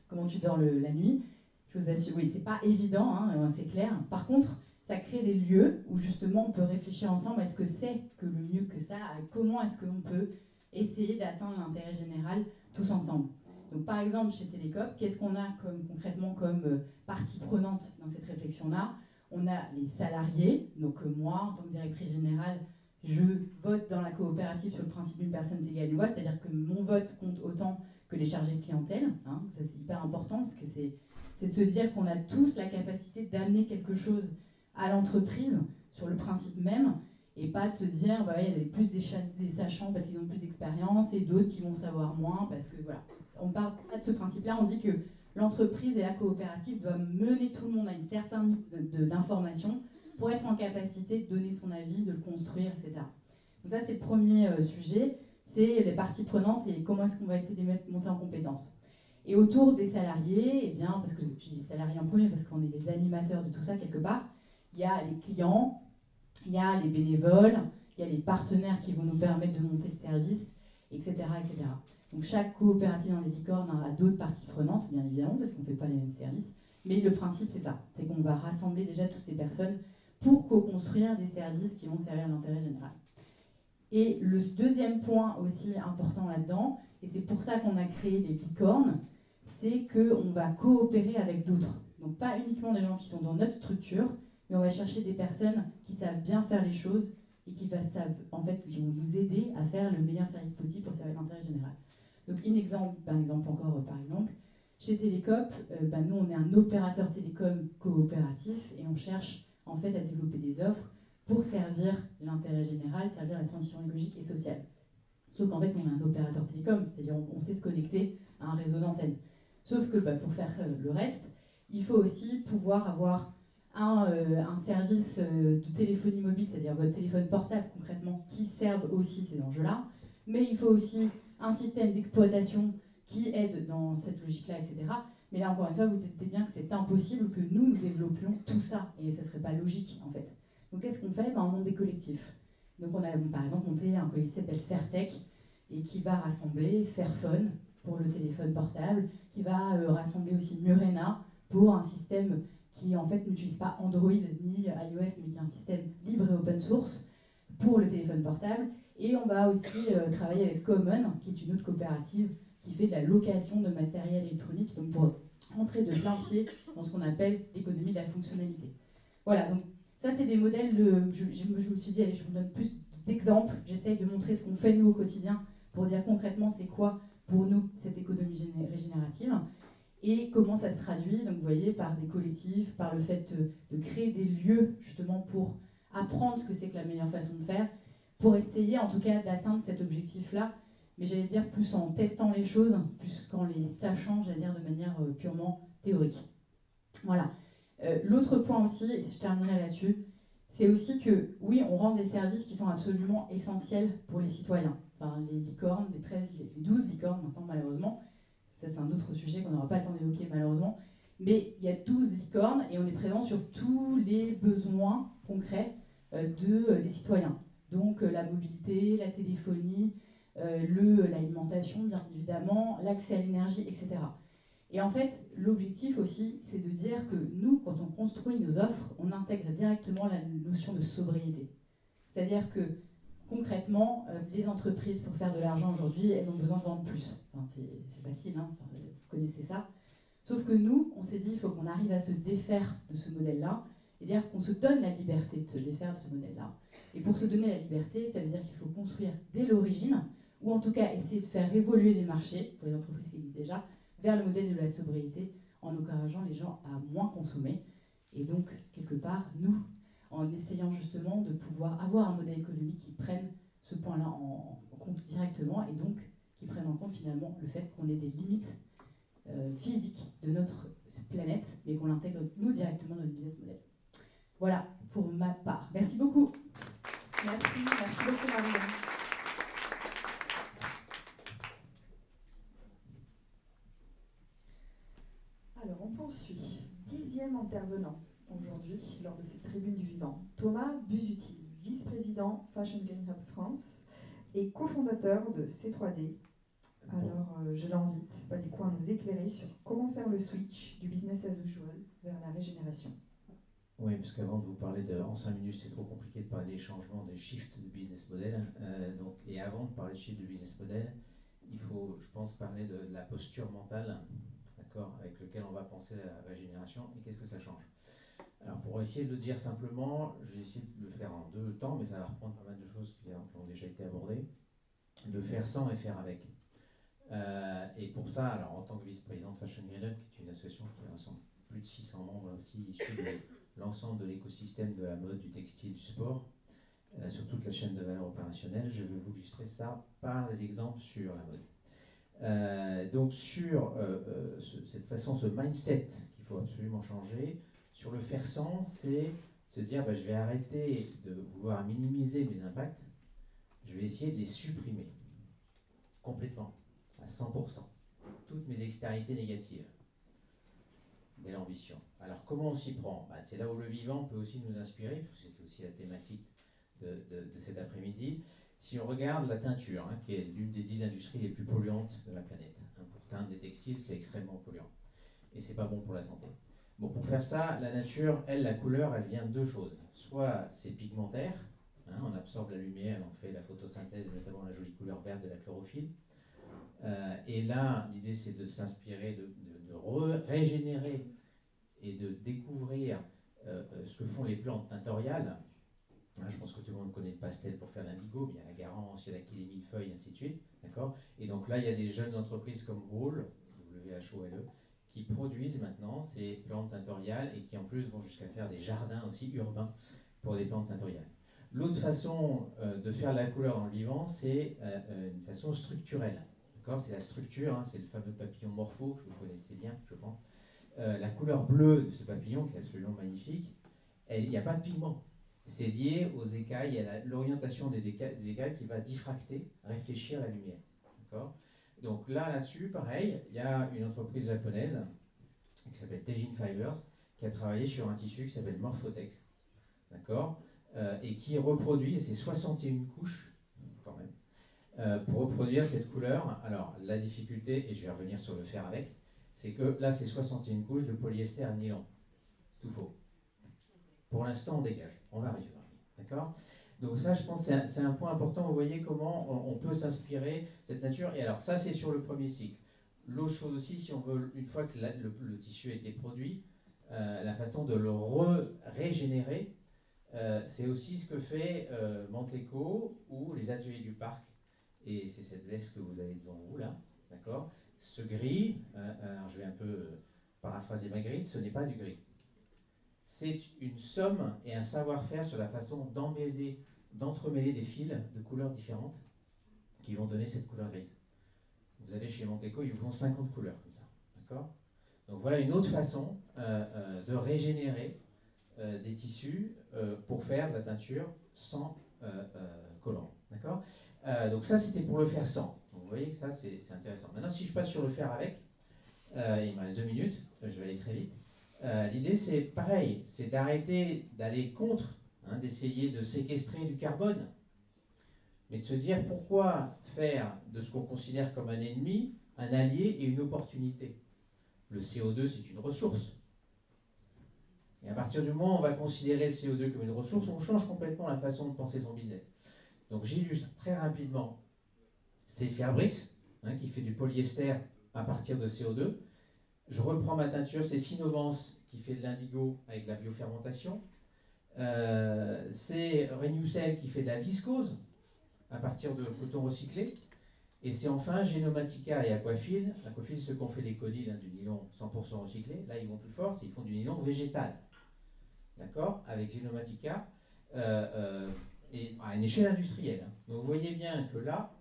comment tu dors la nuit. Je vous assure, oui, c'est pas évident, hein, c'est clair. Par contre, ça crée des lieux où justement on peut réfléchir ensemble à ce que c'est que le mieux que ça, à comment est-ce qu'on peut essayer d'atteindre l'intérêt général tous ensemble. Donc par exemple, chez Télécop, qu'est-ce qu'on a concrètement comme partie prenante dans cette réflexion-là? On a les salariés, donc moi, en tant que directrice générale, je vote dans la coopérative sur le principe d'une personne égale une voix, c'est-à-dire que mon vote compte autant que les chargés de clientèle. Hein, ça c'est hyper important, parce que c'est de se dire qu'on a tous la capacité d'amener quelque chose à l'entreprise sur le principe même, et pas de se dire bah, il y a plus des sachants parce qu'ils ont plus d'expérience et d'autres qui vont savoir moins parce que voilà. On parle pas de ce principe-là, on dit que l'entreprise et la coopérative doivent mener tout le monde à une certaine niveau d'information pour être en capacité de donner son avis, de le construire, etc. Donc ça c'est le premier sujet, c'est les parties prenantes et comment est-ce qu'on va essayer de les monter en compétences. Et autour des salariés, eh bien, parce que je dis salariés en premier parce qu'on est les animateurs de tout ça quelque part, il y a les clients, il y a les bénévoles, il y a les partenaires qui vont nous permettre de monter le service, etc. etc. Donc chaque coopérative dans les licornes a d'autres parties prenantes, bien évidemment, parce qu'on ne fait pas les mêmes services. Mais le principe, c'est ça, c'est qu'on va rassembler déjà toutes ces personnes pour co-construire des services qui vont servir l'intérêt général. Et le deuxième point aussi important là-dedans, et c'est pour ça qu'on a créé les licornes, c'est qu'on va coopérer avec d'autres. Donc pas uniquement des gens qui sont dans notre structure, mais on va chercher des personnes qui savent bien faire les choses et qui vont nous aider à faire le meilleur service possible pour servir l'intérêt général. Donc un exemple encore, par exemple, chez Télécop, nous on est un opérateur télécom coopératif et on cherche en fait à développer des offres pour servir l'intérêt général, servir la transition écologique et sociale. Sauf qu'en fait on est un opérateur télécom, c'est-à-dire on sait se connecter à un réseau d'antennes. Sauf que pour faire le reste, il faut aussi pouvoir avoir un service de téléphonie mobile, c'est-à-dire votre téléphone portable concrètement, qui servent aussi ces enjeux-là. Mais il faut aussi un système d'exploitation qui aide dans cette logique-là, etc. Mais là, encore une fois, vous dites bien que c'est impossible que nous développions tout ça, et ce ne serait pas logique, en fait. Donc, qu'est-ce qu'on fait? On monte des collectifs. Donc, on a, par exemple, monté un collectif qui s'appelle Fairtech, et qui va rassembler Fairphone pour le téléphone portable, qui va rassembler aussi Murena pour un système qui, en fait, n'utilise pas Android ni iOS, mais qui est un système libre et open source pour le téléphone portable. Et on va aussi travailler avec Common, qui est une autre coopérative qui fait de la location de matériel électronique, donc pour entrer de plein pied dans ce qu'on appelle l'économie de la fonctionnalité. Voilà, donc ça c'est des modèles, je me suis dit, allez, je vous donne plus d'exemples, j'essaye de montrer ce qu'on fait nous au quotidien pour dire concrètement c'est quoi pour nous cette économie régénérative et comment ça se traduit, donc vous voyez, par des collectifs, par le fait de créer des lieux justement pour apprendre ce que c'est que la meilleure façon de faire, pour essayer en tout cas d'atteindre cet objectif-là, mais j'allais dire plus en testant les choses, plus qu'en les sachant, j'allais dire de manière purement théorique. Voilà. L'autre point aussi, et je terminerai là-dessus, c'est aussi que, oui, on rend des services qui sont absolument essentiels pour les citoyens. Enfin, les licornes, les 12 licornes maintenant, malheureusement, ça c'est un autre sujet qu'on n'aura pas le temps d'évoquer malheureusement, mais il y a 12 licornes et on est présent sur tous les besoins concrets des citoyens. Donc la mobilité, la téléphonie, l'alimentation bien évidemment, l'accès à l'énergie, etc. Et en fait, l'objectif aussi, c'est de dire que nous, quand on construit nos offres, on intègre directement la notion de sobriété. C'est-à-dire que concrètement, les entreprises, pour faire de l'argent aujourd'hui, elles ont besoin de vendre plus. Enfin, c'est facile, hein, enfin, vous connaissez ça. Sauf que nous, on s'est dit, il faut qu'on arrive à se défaire de ce modèle-là, et dire qu'on se donne la liberté de se défaire de ce modèle-là. Et pour se donner la liberté, ça veut dire qu'il faut construire dès l'origine, ou en tout cas essayer de faire évoluer les marchés, pour les entreprises qui existent déjà, vers le modèle de la sobriété, en encourageant les gens à moins consommer. Et donc, quelque part, nous, en essayant justement de pouvoir avoir un modèle économique qui prenne ce point-là en compte directement, et donc qui prenne en compte finalement le fait qu'on ait des limites physiques de notre planète, mais qu'on l'intègre nous directement dans notre business model. Voilà pour ma part. Merci beaucoup. Merci beaucoup Marianne. Alors on poursuit. 10e intervenant aujourd'hui lors de cette tribune du vivant. Thomas Busutil, vice-président Fashion Green Hub France et cofondateur de C3D. Alors je l'invite du coup à nous éclairer sur comment faire le switch du business as usual vers la régénération. Oui, parce qu'avant de vous parler en 5 minutes, c'est trop compliqué de parler des changements, des shifts de business model. Et avant de parler de shift de business model, il faut, je pense, parler de la posture mentale, d'accord, avec laquelle on va penser à la régénération et qu'est-ce que ça change. Alors pour essayer de le dire simplement, j'ai essayé de le faire en 2 temps, mais ça va reprendre pas mal de choses qui ont déjà été abordées, de faire sans et faire avec. Et pour ça, alors en tant que vice-président de Fashion Green Hub, qui est une association qui rassemble plus de 600 membres aussi issus de l'ensemble de l'écosystème de la mode, du textile, du sport, sur toute la chaîne de valeur opérationnelle, je vais vous illustrer ça par des exemples sur la mode. Donc sur cette façon, ce mindset qu'il faut absolument changer, sur le faire sans, c'est se dire je vais arrêter de vouloir minimiser mes impacts, je vais essayer de les supprimer complètement, à 100%, toutes mes externalités négatives. Belle ambition. Alors comment on s'y prend? C'est là où le vivant peut aussi nous inspirer, parce que c'est aussi la thématique de cet après-midi. Si on regarde la teinture, qui est l'une des 10 industries les plus polluantes de la planète. Pour teindre des textiles, c'est extrêmement polluant. Et c'est pas bon pour la santé. Bon, pour faire ça, la nature, elle, la couleur, elle vient de 2 choses. Soit c'est pigmentaire, on absorbe la lumière, on fait la photosynthèse, notamment la jolie couleur verte de la chlorophylle. Et là, l'idée, c'est de s'inspirer, de régénérer et de découvrir ce que font les plantes tintoriales. Je pense que tout le monde connaît le pastel pour faire l'indigo, mais il y a la garance, il y a la qui les millefeuilles, ainsi de suite. D'accord ? Et donc là, il y a des jeunes entreprises comme Whole, W-H-O-L-E, qui produisent maintenant ces plantes tintoriales et qui en plus vont jusqu'à faire des jardins aussi urbains pour des plantes tintoriales. L'autre façon de faire la couleur dans le vivant, c'est une façon structurelle. C'est la structure, c'est le fameux papillon morpho, que vous connaissez bien, je pense. La couleur bleue de ce papillon, qui est absolument magnifique, il n'y a pas de pigment. C'est lié aux écailles, à l'orientation des écailles qui va diffracter, réfléchir la lumière. Donc là-dessus, pareil, il y a une entreprise japonaise qui s'appelle Teijin Fibers, qui a travaillé sur un tissu qui s'appelle Morphotex. Et qui reproduit, et c'est 61 couches, quand même, pour reproduire cette couleur. Alors, la difficulté, et je vais revenir sur le faire avec, c'est que là, c'est 61 couches de polyester à nylon. Tout faux. Pour l'instant, on dégage. On va arriver. D'accord ? Donc ça, je pense, c'est un point important. Vous voyez comment on peut s'inspirer de cette nature. Et alors, ça, c'est sur le premier cycle. L'autre chose aussi, si on veut, une fois que le tissu a été produit, la façon de le régénérer, c'est aussi ce que fait Manteco ou les ateliers du parc. Et c'est cette veste que vous avez devant vous, là. D'accord ? Ce gris, alors je vais un peu paraphraser Magritte, ce n'est pas du gris. C'est une somme et un savoir-faire sur la façon d'entremêler des fils de couleurs différentes qui vont donner cette couleur grise. Vous allez chez Manteco, ils vous font 50 couleurs comme ça. D'accord ? Donc voilà une autre façon de régénérer des tissus pour faire de la teinture sans colorant. D'accord ? Donc ça, c'était pour le faire sans. Donc vous voyez que ça, c'est intéressant. Maintenant, si je passe sur le faire avec, il me reste 2 minutes, je vais aller très vite. L'idée, c'est pareil, c'est d'arrêter d'aller contre, d'essayer de séquestrer du carbone, mais de se dire pourquoi faire de ce qu'on considère comme un ennemi, un allié et une opportunité. Le CO2, c'est une ressource. Et à partir du moment où on va considérer le CO2 comme une ressource, on change complètement la façon de penser son business. Donc j'illustre très rapidement. C'est Fairbricks, qui fait du polyester à partir de CO2. Je reprends ma teinture, c'est Synovance qui fait de l'indigo avec la biofermentation. C'est Renewcell qui fait de la viscose à partir de coton recyclé. Et c'est enfin Genomatica et Aquafil. Aquafil, ceux qui ont fait les colis du nylon 100% recyclé, là ils vont plus fort, ils font du nylon végétal. d'accord, avec Genomatica, et à une échelle industrielle. Hein. Donc vous voyez bien que là,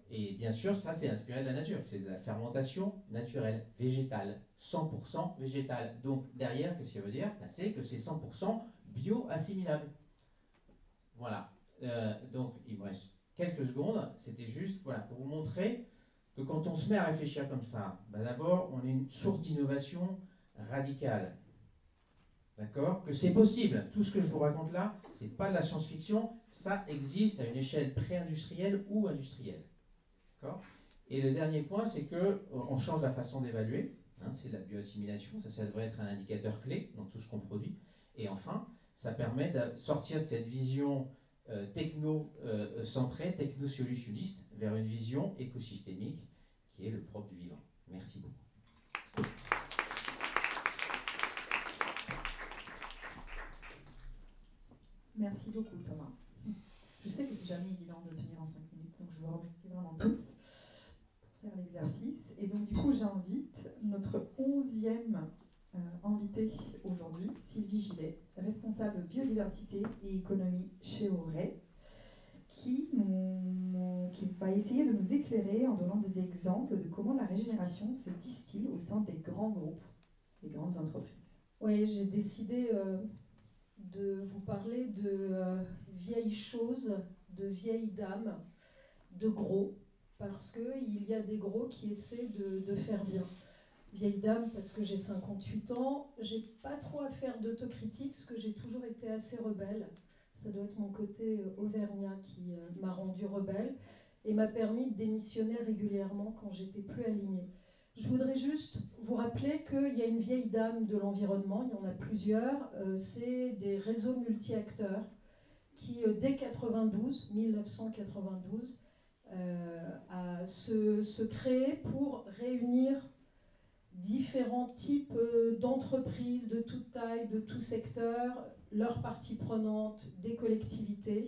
et bien sûr, ça c'est inspiré de la nature, c'est de la fermentation naturelle, végétale, 100% végétale. Donc derrière, qu'est-ce que ça veut dire? Ben, c'est que c'est 100% bio-assimilable. Voilà. Donc il me reste quelques secondes, c'était juste voilà, pour vous montrer que quand on se met à réfléchir comme ça, ben d'abord on est une source d'innovation radicale. D'accord? Que c'est possible. Tout ce que je vous raconte là, c'est pas de la science-fiction, ça existe à une échelle pré-industrielle ou industrielle. D'accord? Et le dernier point, c'est qu'on change la façon d'évaluer. Hein, c'est la bioassimilation, ça devrait être un indicateur clé dans tout ce qu'on produit. Et enfin, ça permet de sortir de cette vision techno-centrée, techno-solutionniste, vers une vision écosystémique qui est le propre du vivant. Merci beaucoup. Merci beaucoup, Thomas. Je sais que c'est jamais évident de tenir en 5 minutes, donc je vous remercie vraiment tous pour faire l'exercice. Et donc, du coup, j'invite notre 11e invitée aujourd'hui, Sylvie Gillet, responsable biodiversité et économie chez Auray, qui va essayer de nous éclairer en donnant des exemples de comment la régénération se distille au sein des grands groupes, des grandes entreprises. Oui, j'ai décidé de vous parler de vieilles choses, de vieilles dames, de gros, parce qu'il y a des gros qui essaient de faire bien. Vieille dame parce que j'ai 58 ans, j'ai pas trop à faire d'autocritique, parce que j'ai toujours été assez rebelle. Ça doit être mon côté auvergnat qui m'a rendue rebelle et m'a permis de démissionner régulièrement quand j'étais plus alignée. Je voudrais juste vous rappeler qu'il y a une vieille dame de l'environnement, il y en a plusieurs, c'est des réseaux multi-acteurs qui, dès 1992, se créaient pour réunir différents types d'entreprises de toute taille, de tout secteur, leurs parties prenantes, des collectivités,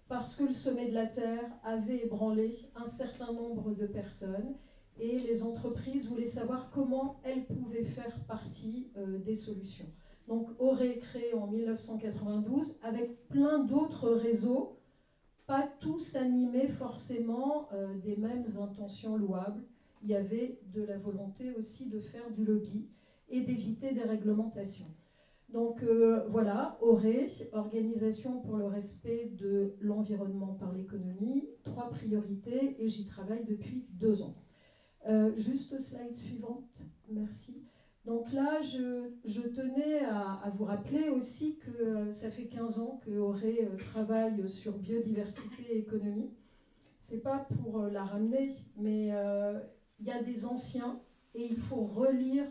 parce que le sommet de la Terre avait ébranlé un certain nombre de personnes et les entreprises voulaient savoir comment elles pouvaient faire partie des solutions. Donc Auray créé en 1992 avec plein d'autres réseaux, pas tous animés forcément des mêmes intentions louables. Il y avait de la volonté aussi de faire du lobby et d'éviter des réglementations. Donc voilà, Auray, Organisation pour le respect de l'environnement par l'économie, 3 priorités et j'y travaille depuis 2 ans. Juste slide suivante, merci. Donc là, je tenais à vous rappeler aussi que ça fait 15 ans que Auray travaille sur biodiversité et économie. C'est pas pour la ramener, mais il y a des anciens et il faut relire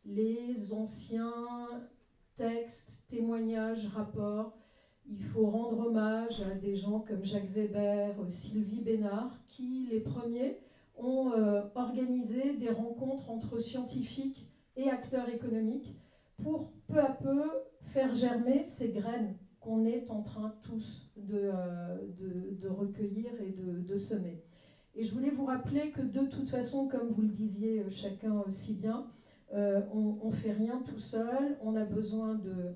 les anciens textes, témoignages, rapports. Il faut rendre hommage à des gens comme Jacques Weber, Sylvie Bénard, qui, les premiers, ont organisé des rencontres entre scientifiques et acteurs économiques pour peu à peu faire germer ces graines qu'on est en train tous de recueillir et de semer. Et je voulais vous rappeler que de toute façon, comme vous le disiez chacun si bien, on ne fait rien tout seul, on a besoin de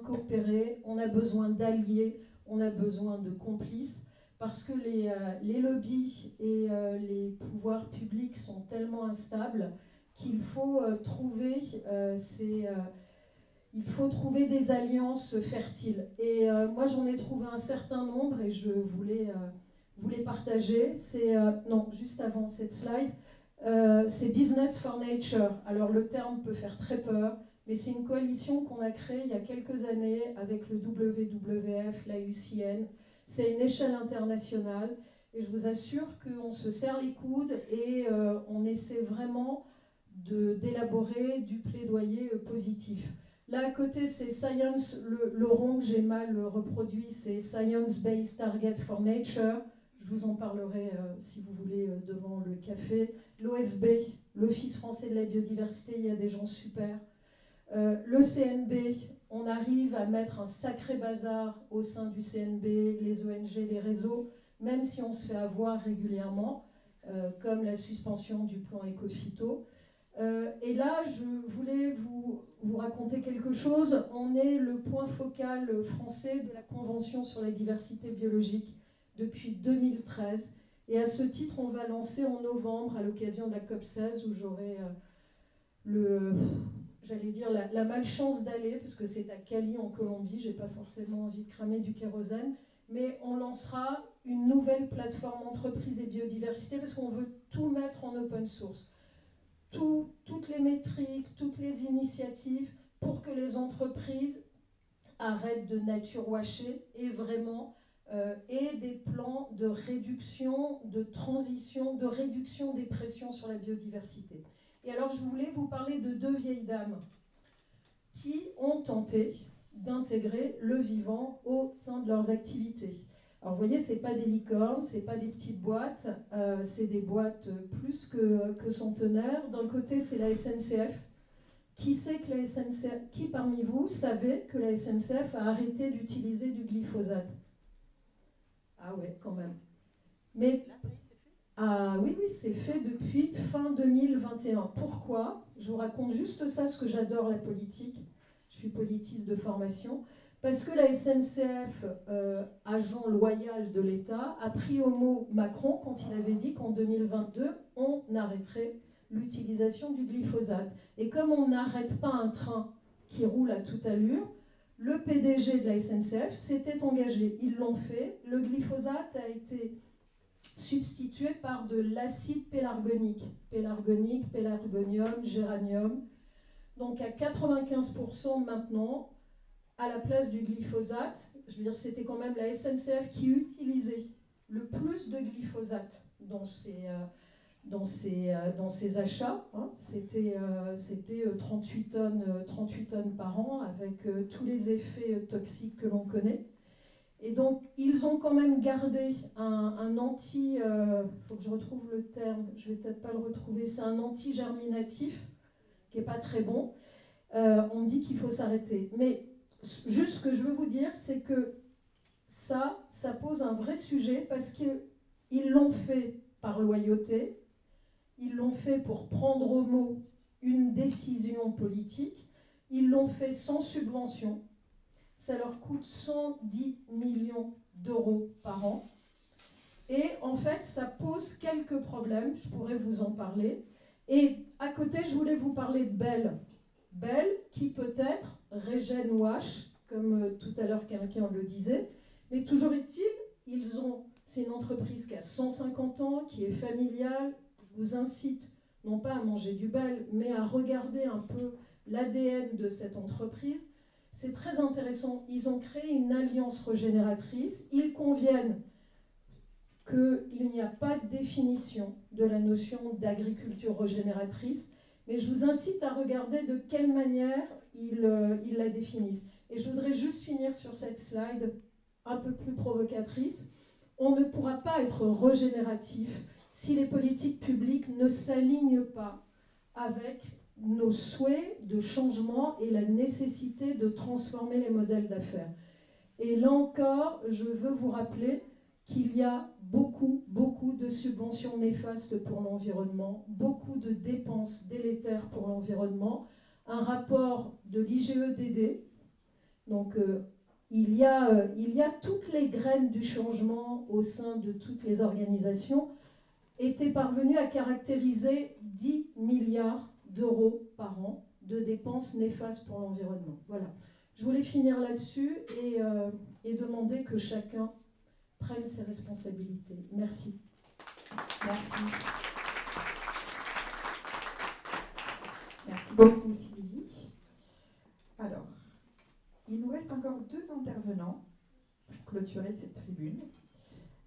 coopérer, on a besoin d'alliés, on a besoin de complices, parce que les lobbies et les pouvoirs publics sont tellement instables qu'il faut trouver des alliances fertiles. Et moi, j'en ai trouvé un certain nombre et je voulais vous les partager. Non, juste avant cette slide, c'est Business for Nature. Alors, le terme peut faire très peur, mais c'est une coalition qu'on a créée il y a quelques années avec le WWF, la UCN. C'est une échelle internationale et je vous assure qu'on se serre les coudes et on essaie vraiment d'élaborer du plaidoyer positif. Là à côté c'est Science, le rond que j'ai mal reproduit, c'est Science Based Target for Nature. Je vous en parlerai si vous voulez devant le café. L'OFB, l'Office français de la biodiversité, il y a des gens super. Le CNB, on arrive à mettre un sacré bazar au sein du CNB, les ONG, les réseaux, même si on se fait avoir régulièrement, comme la suspension du plan Éco-Phyto. Et là, je voulais vous raconter quelque chose. On est le point focal français de la Convention sur la diversité biologique depuis 2013. Et à ce titre, on va lancer en novembre, à l'occasion de la COP16, où j'aurai la malchance d'aller, parce que c'est à Cali en Colombie, j'ai pas forcément envie de cramer du kérosène, mais on lancera une nouvelle plateforme entreprise et biodiversité, parce qu'on veut tout mettre en open source. Toutes les métriques, toutes les initiatives, pour que les entreprises arrêtent de nature washer et vraiment aient des plans de réduction, de transition, de réduction des pressions sur la biodiversité. Et alors, je voulais vous parler de 2 vieilles dames qui ont tenté d'intégrer le vivant au sein de leurs activités. Alors, vous voyez, ce n'est pas des licornes, ce n'est pas des petites boîtes, c'est des boîtes plus que centenaires. D'un côté, c'est la SNCF. Qui parmi vous savait que la SNCF a arrêté d'utiliser du glyphosate? Ah ouais, quand même. Mais là, ça y est, c'est fait? Ah oui, c'est fait depuis fin 2021. Pourquoi? Je vous raconte juste ça, parce que j'adore la politique. Je suis politiste de formation. Parce que la SNCF, agent loyal de l'État, a pris au mot Macron quand il avait dit qu'en 2022, on arrêterait l'utilisation du glyphosate. Et comme on n'arrête pas un train qui roule à toute allure, le PDG de la SNCF s'était engagé. Ils l'ont fait. Le glyphosate a été substitué par de l'acide pélargonique. Pélargonium, géranium. Donc à 95% maintenant, à la place du glyphosate, je veux dire, c'était quand même la SNCF qui utilisait le plus de glyphosate dans ses achats. Hein. C'était 38 tonnes par an, avec tous les effets toxiques que l'on connaît. Et donc, ils ont quand même gardé un anti... faut que je retrouve le terme, je vais peut-être pas le retrouver, c'est un anti-germinatif qui n'est pas très bon. On me dit qu'il faut s'arrêter. Mais juste ce que je veux vous dire, c'est que ça pose un vrai sujet, parce qu'ils l'ont fait par loyauté, ils l'ont fait pour prendre au mot une décision politique, ils l'ont fait sans subvention, ça leur coûte 110 millions d'euros par an, et en fait ça pose quelques problèmes, je pourrais vous en parler. Et à côté, je voulais vous parler de Bell. Bell, qui peut-être régène wash, comme tout à l'heure quelqu'un le disait, mais toujours est-il, c'est une entreprise qui a 150 ans, qui est familiale. Je vous incite non pas à manger du Bell, mais à regarder un peu l'ADN de cette entreprise. C'est très intéressant. Ils ont créé une alliance régénératrice. Ils conviennent qu'il n'y a pas de définition de la notion d'agriculture régénératrice, mais je vous incite à regarder de quelle manière ils la définissent. Et je voudrais juste finir sur cette slide un peu plus provocatrice. On ne pourra pas être régénératif si les politiques publiques ne s'alignent pas avec nos souhaits de changement et la nécessité de transformer les modèles d'affaires. Et là encore, je veux vous rappeler qu'il y a beaucoup de subventions néfastes pour l'environnement, beaucoup de dépenses délétères pour l'environnement. Un rapport de l'IGEDD, donc il y a toutes les graines du changement au sein de toutes les organisations, étaient parvenues à caractériser 10 milliards d'euros par an de dépenses néfastes pour l'environnement. Voilà. Je voulais finir là-dessus et demander que chacun prenne ses responsabilités. Merci. Merci. Merci beaucoup, Sylvie. Alors, il nous reste encore 2 intervenants pour clôturer cette tribune.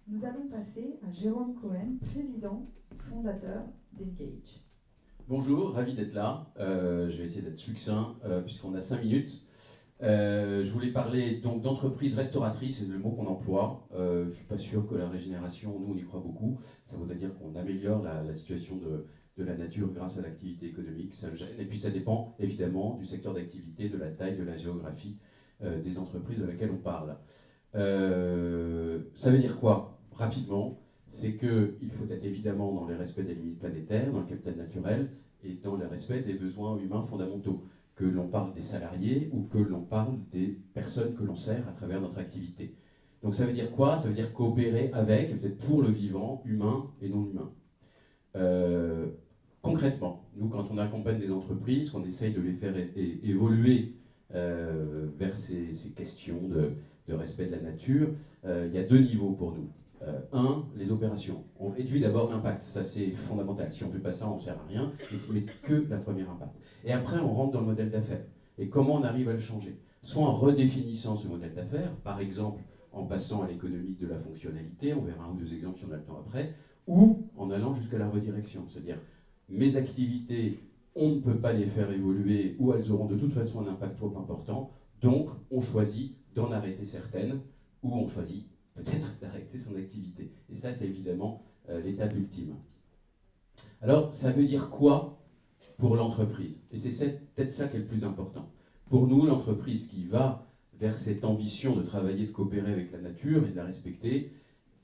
Nous allons passer à Jérôme Cohen, président fondateur d'Engage. Bonjour, ravi d'être là. Je vais essayer d'être succinct puisqu'on a 5 minutes. Je voulais parler donc d'entreprise restauratrice, c'est le mot qu'on emploie. Je ne suis pas sûr que la régénération, nous on y croit beaucoup. Ça voudrait dire qu'on améliore la situation de la nature grâce à l'activité économique, ça le gêne. Et puis ça dépend évidemment du secteur d'activité, de la taille, de la géographie des entreprises de laquelle on parle. Ça veut dire quoi? Rapidement, c'est qu'il faut être évidemment dans le respect des limites planétaires, dans le capital naturel, et dans le respect des besoins humains fondamentaux, que l'on parle des salariés ou que l'on parle des personnes que l'on sert à travers notre activité. Donc ça veut dire quoi? Ça veut dire coopérer avec, et peut-être pour le vivant, humain et non humain. Concrètement, nous, quand on accompagne des entreprises, qu'on essaye de les faire évoluer vers ces questions de respect de la nature, il y a deux niveaux pour nous. Un, les opérations. On réduit d'abord l'impact, ça c'est fondamental. Si on ne fait pas ça, on ne sert à rien, mais que la première impact. Et après, on rentre dans le modèle d'affaires. Et comment on arrive à le changer? Soit en redéfinissant ce modèle d'affaires, par exemple en passant à l'économie de la fonctionnalité, on verra un ou deux exemples si on a le temps après, ou en allant jusqu'à la redirection. C'est-à-dire, mes activités, on ne peut pas les faire évoluer ou elles auront de toute façon un impact trop important, donc on choisit d'en arrêter certaines ou on choisit peut-être d'arrêter son activité. Et ça, c'est évidemment l'étape ultime. Alors, ça veut dire quoi pour l'entreprise? Et c'est peut-être ça qui est le plus important. Pour nous, l'entreprise qui va vers cette ambition de travailler, de coopérer avec la nature et de la respecter,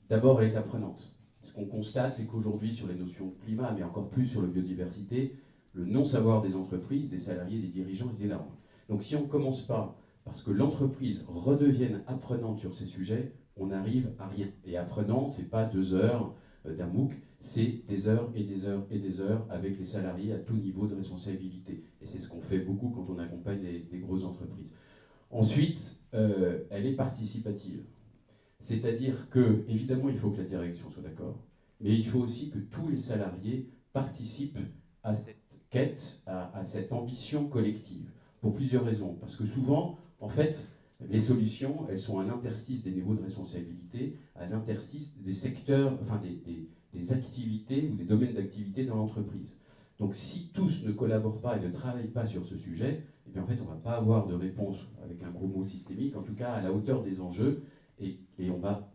d'abord, elle est apprenante. Ce qu'on constate, c'est qu'aujourd'hui, sur les notions de climat, mais encore plus sur la biodiversité, le non-savoir des entreprises, des salariés, des dirigeants est énorme. Donc si on ne commence pas parce que l'entreprise redevienne apprenante sur ces sujets, on n'arrive à rien. Et apprenant, ce n'est pas 2 heures d'un MOOC, c'est des heures et des heures et des heures avec les salariés à tout niveau de responsabilité. Et c'est ce qu'on fait beaucoup quand on accompagne des grosses entreprises. Ensuite, elle est participative. C'est-à-dire que, évidemment, il faut que la direction soit d'accord, mais il faut aussi que tous les salariés participent à cette quête, à cette ambition collective, pour plusieurs raisons. Parce que souvent, en fait, les solutions, elles sont à l'interstice des niveaux de responsabilité, à l'interstice des secteurs, enfin des activités ou des domaines d'activité dans l'entreprise. Donc si tous ne collaborent pas et ne travaillent pas sur ce sujet, eh bien en fait on ne va pas avoir de réponse, avec un gros mot systémique, en tout cas à la hauteur des enjeux, et on va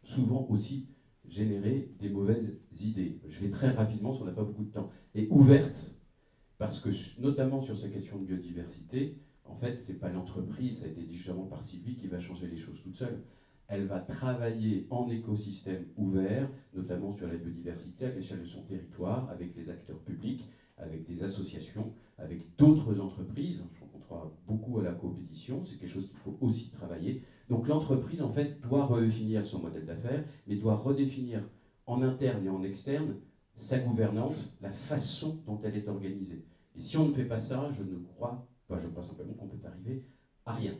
souvent aussi générer des mauvaises idées. Je vais très rapidement, parce qu'on n'a pas beaucoup de temps. Et ouverte, parce que notamment sur ces questions de biodiversité, en fait, ce n'est pas l'entreprise, ça a été dit justement par Sylvie, qui va changer les choses toute seule. Elle va travailler en écosystème ouvert, notamment sur la biodiversité à l'échelle de son territoire, avec les acteurs publics, avec des associations, avec d'autres entreprises. Je rencontre beaucoup à la compétition, c'est quelque chose qu'il faut aussi travailler. Donc l'entreprise, en fait, doit redéfinir son modèle d'affaires, mais doit redéfinir en interne et en externe sa gouvernance, la façon dont elle est organisée. Et si on ne fait pas ça, je crois simplement qu'on peut arriver à rien.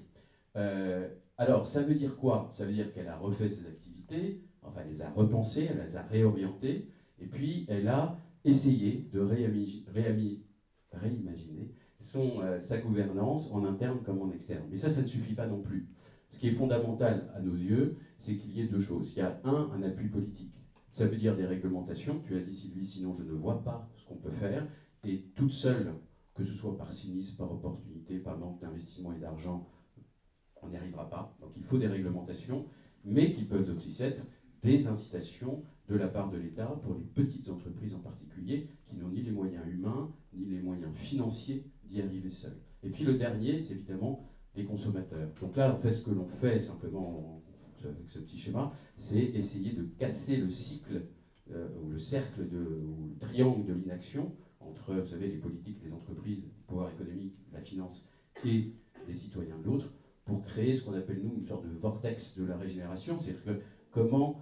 Alors, ça veut dire quoi? Ça veut dire qu'elle a refait ses activités, enfin, elle les a repensées, elle les a réorientées, et puis elle a essayé de réimaginer sa gouvernance en interne comme en externe. Mais ça ne suffit pas non plus. Ce qui est fondamental à nos yeux, c'est qu'il y ait deux choses. Il y a un appui politique. Ça veut dire des réglementations. Tu as dit, Sylvie, sinon je ne vois pas ce qu'on peut faire. Et toute seule, que ce soit par cynisme, par opportunité, par manque d'investissement et d'argent, on n'y arrivera pas. Donc il faut des réglementations, mais qui peuvent aussi être des incitations de la part de l'État pour les petites entreprises en particulier, qui n'ont ni les moyens humains, ni les moyens financiers d'y arriver seules. Et puis le dernier, c'est évidemment les consommateurs. Donc là, en fait, ce que l'on fait simplement avec ce petit schéma, c'est essayer de casser le cycle, ou le cercle, ou le triangle de l'inaction entre, vous savez, les politiques, les entreprises, le pouvoir économique, la finance et les citoyens de l'autre, pour créer ce qu'on appelle, nous, une sorte de vortex de la régénération. C'est-à-dire que comment,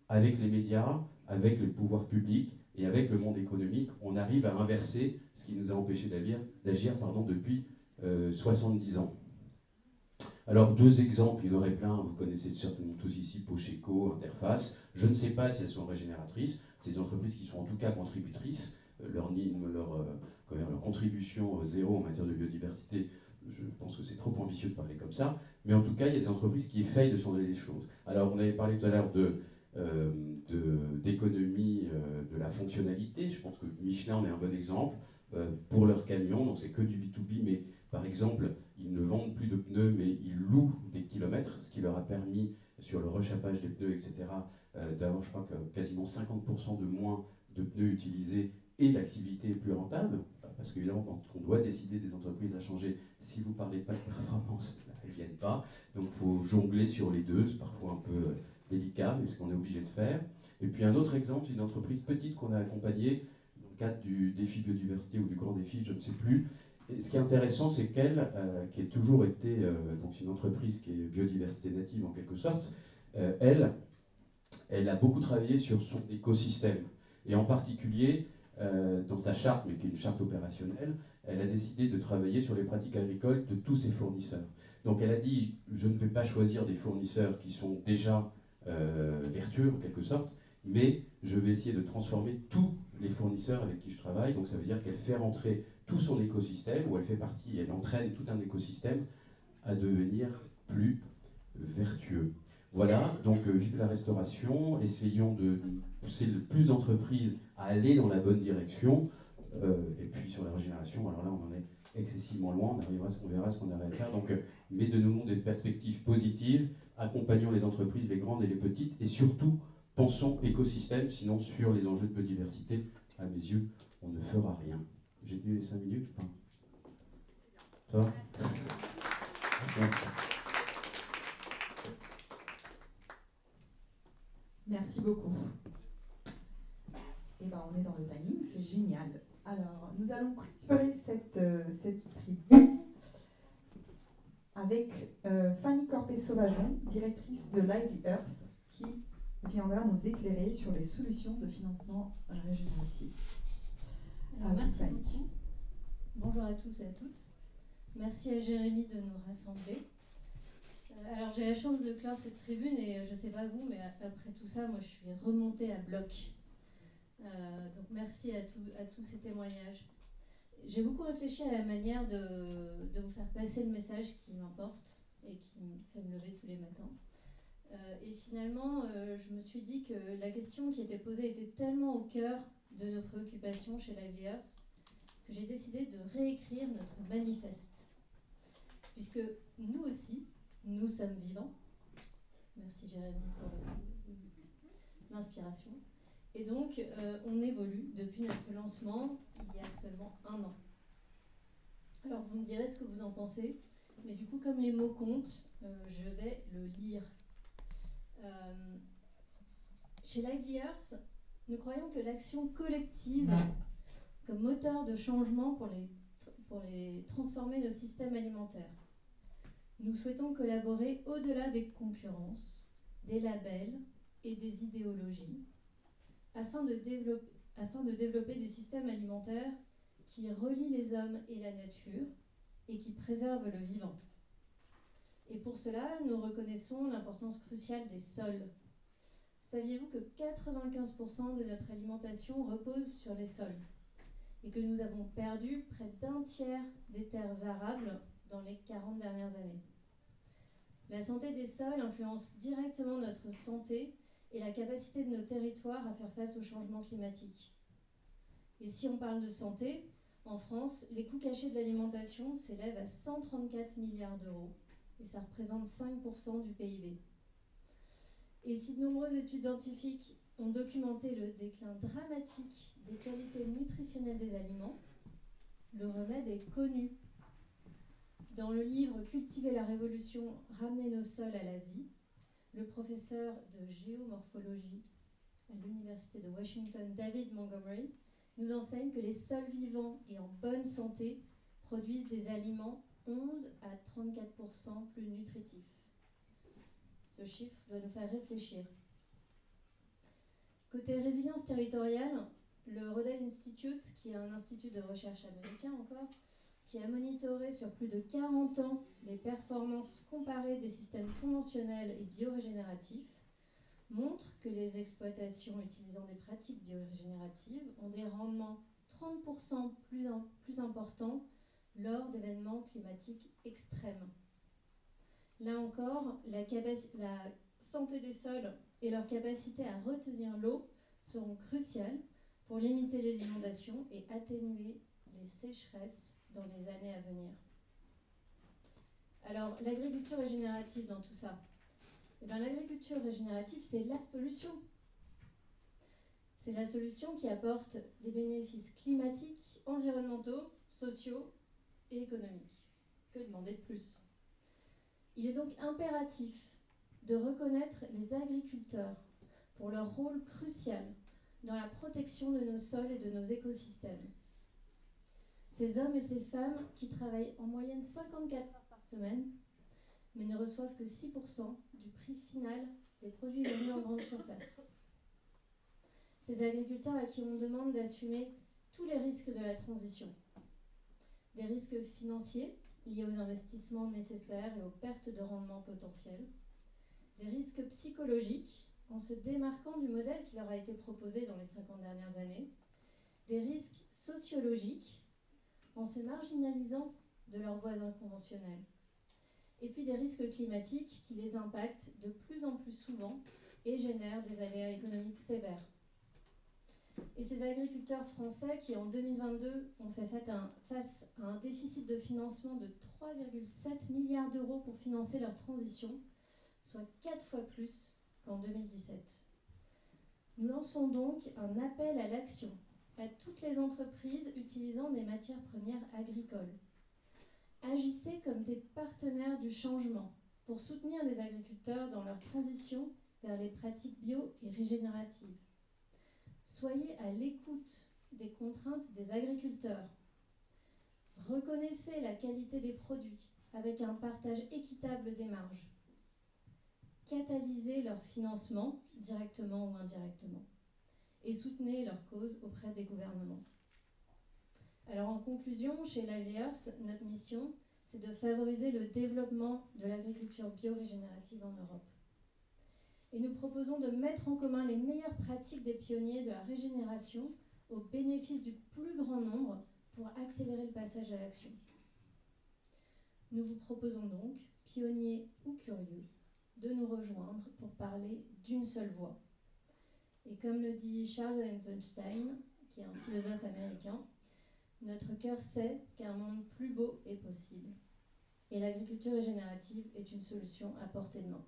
avec les médias, avec le pouvoir public et avec le monde économique, on arrive à inverser ce qui nous a empêché d'agir depuis 70 ans. Alors, deux exemples, il y en aurait plein, vous connaissez certainement tous ici, Pocheco, Interface. Je ne sais pas si elles sont régénératrices, c'est des entreprises qui sont en tout cas contributrices. Leur contribution zéro en matière de biodiversité, je pense que c'est trop ambitieux de parler comme ça, mais en tout cas, il y a des entreprises qui essayent de changer les choses. Alors, on avait parlé tout à l'heure d'économie de la fonctionnalité. Je pense que Michelin en est un bon exemple pour leurs camions. Donc, c'est que du B2B, mais par exemple, ils ne vendent plus de pneus, mais ils louent des kilomètres, ce qui leur a permis, sur le rechappage des pneus, etc., d'avoir, je crois, quasiment 50% de moins de pneus utilisés, et l'activité est plus rentable, parce qu'évidemment, quand on doit décider des entreprises à changer, si vous ne parlez pas de performance, elles ne viennent pas. Donc il faut jongler sur les deux, c'est parfois un peu délicat, mais c'est ce qu'on est obligé de faire. Et puis un autre exemple, c'est une entreprise petite qu'on a accompagnée, dont le cadre du défi biodiversité ou du grand défi, je ne sais plus. Et ce qui est intéressant, c'est qu'elle, qui a toujours été donc une entreprise qui est biodiversité native en quelque sorte, elle a beaucoup travaillé sur son écosystème. Et en particulier, dans sa charte, mais qui est une charte opérationnelle, elle a décidé de travailler sur les pratiques agricoles de tous ses fournisseurs. Donc elle a dit, je ne vais pas choisir des fournisseurs qui sont déjà vertueux en quelque sorte, mais je vais essayer de transformer tous les fournisseurs avec qui je travaille. Donc ça veut dire qu'elle fait rentrer tout son écosystème, où elle fait partie, elle entraîne tout un écosystème à devenir plus vertueux. Voilà, donc vive la restauration, essayons de pousser le plus d'entreprises à aller dans la bonne direction, et puis sur la régénération, alors là on en est excessivement loin, on verra ce qu'on arrive à faire, donc mais donnons-nous des perspectives positives, accompagnons les entreprises, les grandes et les petites, et surtout pensons écosystème, sinon sur les enjeux de biodiversité, à mes yeux, on ne fera rien. J'ai tenu les 5 minutes ou pas? Ça va? Merci. Merci beaucoup. Eh ben, on est dans le timing, c'est génial. Alors, nous allons clôturer cette tribune avec Fanny Corpé-Sauvageon, directrice de Lively Earth, qui viendra nous éclairer sur les solutions de financement régénératif. Merci beaucoup. Bonjour à tous et à toutes. Merci à Jérémy de nous rassembler. Alors j'ai la chance de clore cette tribune et je ne sais pas vous, mais après tout ça, moi je suis remontée à bloc. Donc merci à tous ces témoignages. J'ai beaucoup réfléchi à la manière de vous faire passer le message qui m'importe et qui me fait me lever tous les matins. Et finalement, je me suis dit que la question qui était posée était tellement au cœur de nos préoccupations chez Lively Earth que j'ai décidé de réécrire notre manifeste. Puisque nous aussi, nous sommes vivants. Merci Jérémy pour l'inspiration. Et donc, on évolue depuis notre lancement il y a seulement 1 an. Alors, vous me direz ce que vous en pensez, mais du coup, comme les mots comptent, je vais le lire. Chez Lively Earth, nous croyons que l'action collective, comme moteur de changement pour les transformer nos systèmes alimentaires. Nous souhaitons collaborer au-delà des concurrences, des labels et des idéologies, afin de développer des systèmes alimentaires qui relient les hommes et la nature et qui préservent le vivant. Et pour cela, nous reconnaissons l'importance cruciale des sols. Saviez-vous que 95% de notre alimentation repose sur les sols et que nous avons perdu près d'1 tiers des terres arables dans les 40 dernières années? La santé des sols influence directement notre santé et la capacité de nos territoires à faire face au changement climatique. Et si on parle de santé, en France, les coûts cachés de l'alimentation s'élèvent à 134 milliards d'euros et ça représente 5% du PIB. Et si de nombreuses études scientifiques ont documenté le déclin dramatique des qualités nutritionnelles des aliments, le remède est connu. Dans le livre « Cultiver la révolution, ramener nos sols à la vie », le professeur de géomorphologie à l'université de Washington, David Montgomery, nous enseigne que les sols vivants et en bonne santé produisent des aliments 11 à 34% plus nutritifs. Ce chiffre doit nous faire réfléchir. Côté résilience territoriale, le Rodale Institute, qui est un institut de recherche américain encore, qui a monitoré sur plus de 40 ans les performances comparées des systèmes conventionnels et biorégénératifs, montre que les exploitations utilisant des pratiques biorégénératives ont des rendements 30% plus importants lors d'événements climatiques extrêmes. Là encore, la santé des sols et leur capacité à retenir l'eau seront cruciales pour limiter les inondations et atténuer les sécheresses dans les années à venir. Alors, l'agriculture régénérative dans tout ça, eh bien, l'agriculture régénérative, c'est la solution. C'est la solution qui apporte des bénéfices climatiques, environnementaux, sociaux et économiques. Que demander de plus? Il est donc impératif de reconnaître les agriculteurs pour leur rôle crucial dans la protection de nos sols et de nos écosystèmes. Ces hommes et ces femmes qui travaillent en moyenne 54 heures par semaine, mais ne reçoivent que 6% du prix final des produits vendus en grande surface. Ces agriculteurs à qui on demande d'assumer tous les risques de la transition. Des risques financiers liés aux investissements nécessaires et aux pertes de rendement potentielles. Des risques psychologiques en se démarquant du modèle qui leur a été proposé dans les 50 dernières années. Des risques sociologiques en se marginalisant de leurs voisins conventionnels. Et puis des risques climatiques qui les impactent de plus en plus souvent et génèrent des aléas économiques sévères. Et ces agriculteurs français qui, en 2022, ont fait face à un déficit de financement de 3,7 milliards d'euros pour financer leur transition, soit 4 fois plus qu'en 2017. Nous lançons donc un appel à l'action à toutes les entreprises utilisant des matières premières agricoles. Agissez comme des partenaires du changement pour soutenir les agriculteurs dans leur transition vers les pratiques bio et régénératives. Soyez à l'écoute des contraintes des agriculteurs. Reconnaissez la qualité des produits avec un partage équitable des marges. Catalysez leur financement, directement ou indirectement, et soutenez leur cause auprès des gouvernements. Alors en conclusion, chez Lively Earth, notre mission, c'est de favoriser le développement de l'agriculture bio-régénérative en Europe. Et nous proposons de mettre en commun les meilleures pratiques des pionniers de la régénération au bénéfice du plus grand nombre pour accélérer le passage à l'action. Nous vous proposons donc, pionniers ou curieux, de nous rejoindre pour parler d'une seule voix. Et comme le dit Charles Eisenstein, qui est un philosophe américain, notre cœur sait qu'un monde plus beau est possible. Et l'agriculture régénérative est une solution à portée de main.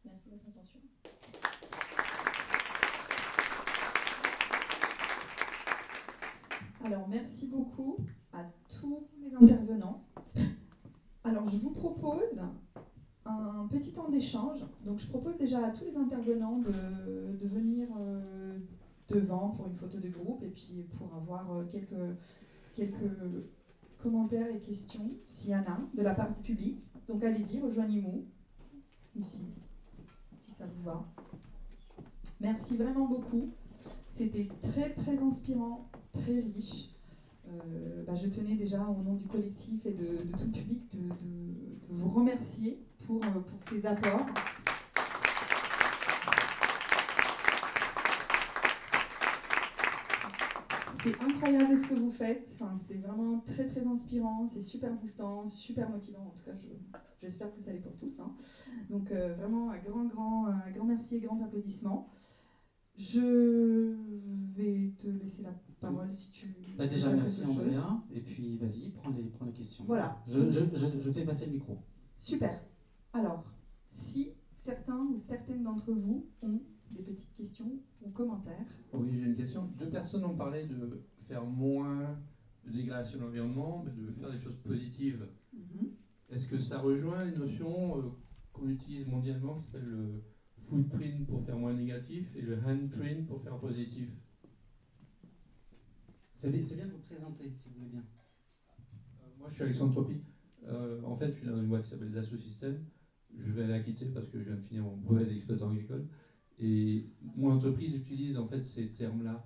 Merci de votre attention. Alors, merci beaucoup à tous les intervenants. Alors, je vous propose un petit temps d'échange. Donc, je propose déjà à tous les intervenants de venir devant pour une photo de groupe et puis pour avoir quelques commentaires et questions, s'il y en a, de la part du public. Donc, allez-y, rejoignez-nous ici, si ça vous va. Merci vraiment beaucoup. C'était très, très inspirant, très riche. Je tenais déjà, au nom du collectif et de tout le public, de vous remercier pour ces apports. C'est incroyable ce que vous faites. Enfin, c'est vraiment très, très inspirant. C'est super boostant, super motivant. En tout cas, j'espère que ça l'est pour tous. Hein. Donc, vraiment, un grand merci et grand applaudissement. Je vais te laisser la parole si tu... déjà, merci Andrea, et puis vas-y, prends les questions. Voilà. Je fais passer le micro. Super. Alors, si certains ou certaines d'entre vous ont des petites questions ou commentaires. Oui, j'ai une question. 2 personnes ont parlé de faire moins de dégradation de l'environnement, mais de faire des choses positives. Est-ce que ça rejoint une notion qu'on utilise mondialement qui s'appelle le footprint pour faire moins négatif et le handprint pour faire positif? C'est bien de vous présenter, si vous voulez bien. Moi, je suis Alexandre Tropi. En fait, je suis dans une boîte qui s'appelle Dassault Systèmes. Je vais la quitter parce que je viens de finir mon brevet d'exploitant agricole. Et mon entreprise utilise en fait ces termes-là,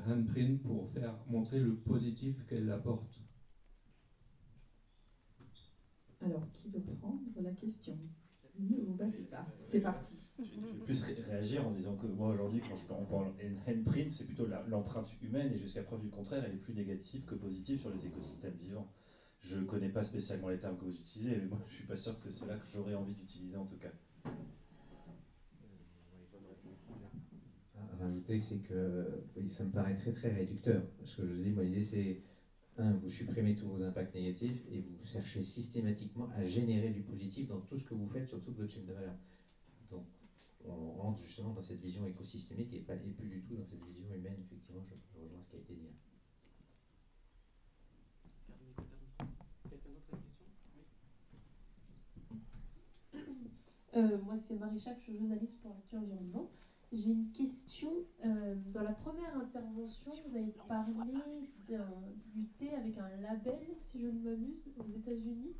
handprint, pour faire montrer le positif qu'elle apporte. Alors, qui veut prendre la question? Ne vous battez pas. C'est parti. Je vais plus réagir en disant que moi aujourd'hui, quand on parle handprint, c'est plutôt l'empreinte humaine et jusqu'à preuve du contraire, elle est plus négative que positive sur les écosystèmes vivants. Je ne connais pas spécialement les termes que vous utilisez, mais moi je ne suis pas sûr que c'est cela que j'aurais envie d'utiliser en tout cas. À rajouter, c'est que ça me paraît très très réducteur. Ce que je dis, moi l'idée c'est, vous supprimez tous vos impacts négatifs et vous cherchez systématiquement à générer du positif dans tout ce que vous faites sur toute votre chaîne de valeur. Donc on rentre justement dans cette vision écosystémique et plus du tout dans cette vision humaine. Effectivement, je rejoins ce qui a été dit. Quelqu'un d'autre a une question? Moi c'est Marie Chaff, je suis journaliste pour Actu Environnement. J'ai une question. Dans la première intervention, vous avez parlé du thé avec un label, si je ne m'abuse, aux États-Unis.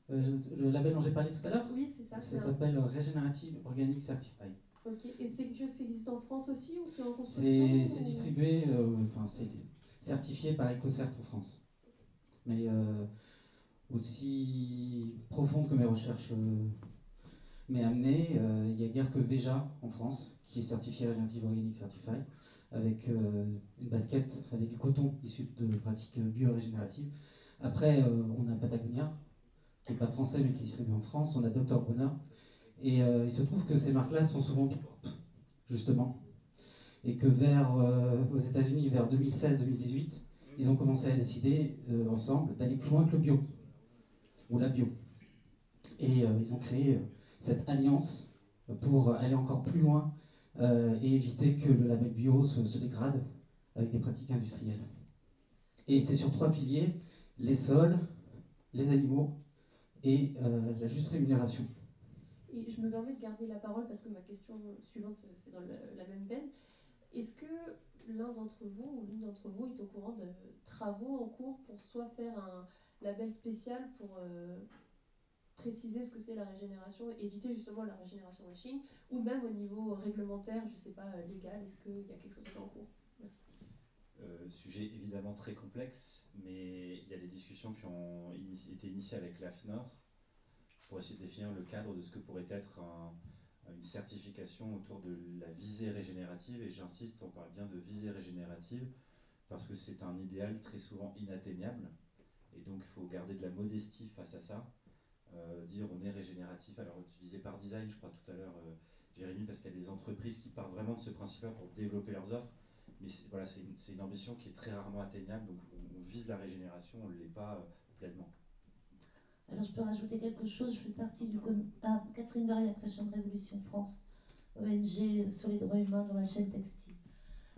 Le label dont j'ai parlé tout à l'heure, oui, c'est ça. Ça s'appelle Regenerative Organic Certified. Ok. Et c'est quelque chose qui existe en France aussi ou qui est en construction? C'est distribué, c'est certifié par EcoCert en France. Mais aussi profonde que mes recherches m'aient amené, il n'y a guère que Veja en France qui est certifié Regenerative Organic Certified, avec une basket avec du coton issu de pratiques bio-régénératives. Après, on a Patagonia, qui n'est pas français mais qui est distribué en France, on a Dr Brunner, et il se trouve que ces marques-là sont souvent justement, et que aux États-Unis, vers 2016-2018, ils ont commencé à décider ensemble d'aller plus loin que le bio, ou la bio. Et ils ont créé cette alliance pour aller encore plus loin et éviter que le label bio se dégrade avec des pratiques industrielles. Et c'est sur 3 piliers: les sols, les animaux et la juste rémunération. Et je me permets de garder la parole parce que ma question suivante, c'est dans la même veine. Est-ce que l'un d'entre vous ou l'une d'entre vous est au courant de travaux en cours pour soit faire un label spécial pour préciser ce que c'est la régénération, éviter justement la régénération machine, ou même au niveau réglementaire, je ne sais pas, légal, est-ce qu'il y a quelque chose qui est en cours? Merci. Sujet évidemment très complexe, mais il y a des discussions qui ont été initiées avec l'AFNOR pour essayer de définir le cadre de ce que pourrait être une certification autour de la visée régénérative, et j'insiste, on parle bien de visée régénérative parce que c'est un idéal très souvent inatteignable, et donc il faut garder de la modestie face à ça, dire on est régénératif. Alors tu disais par design, je crois tout à l'heure, Jérémy, parce qu'il y a des entreprises qui partent vraiment de ce principe-là pour développer leurs offres, mais voilà, c'est une ambition qui est très rarement atteignable, donc on vise la régénération, on ne l'est pas pleinement. Alors je peux rajouter quelque chose, je fais partie du Catherine Doria, Impression de Révolution France, ONG sur les droits humains dans la chaîne textile.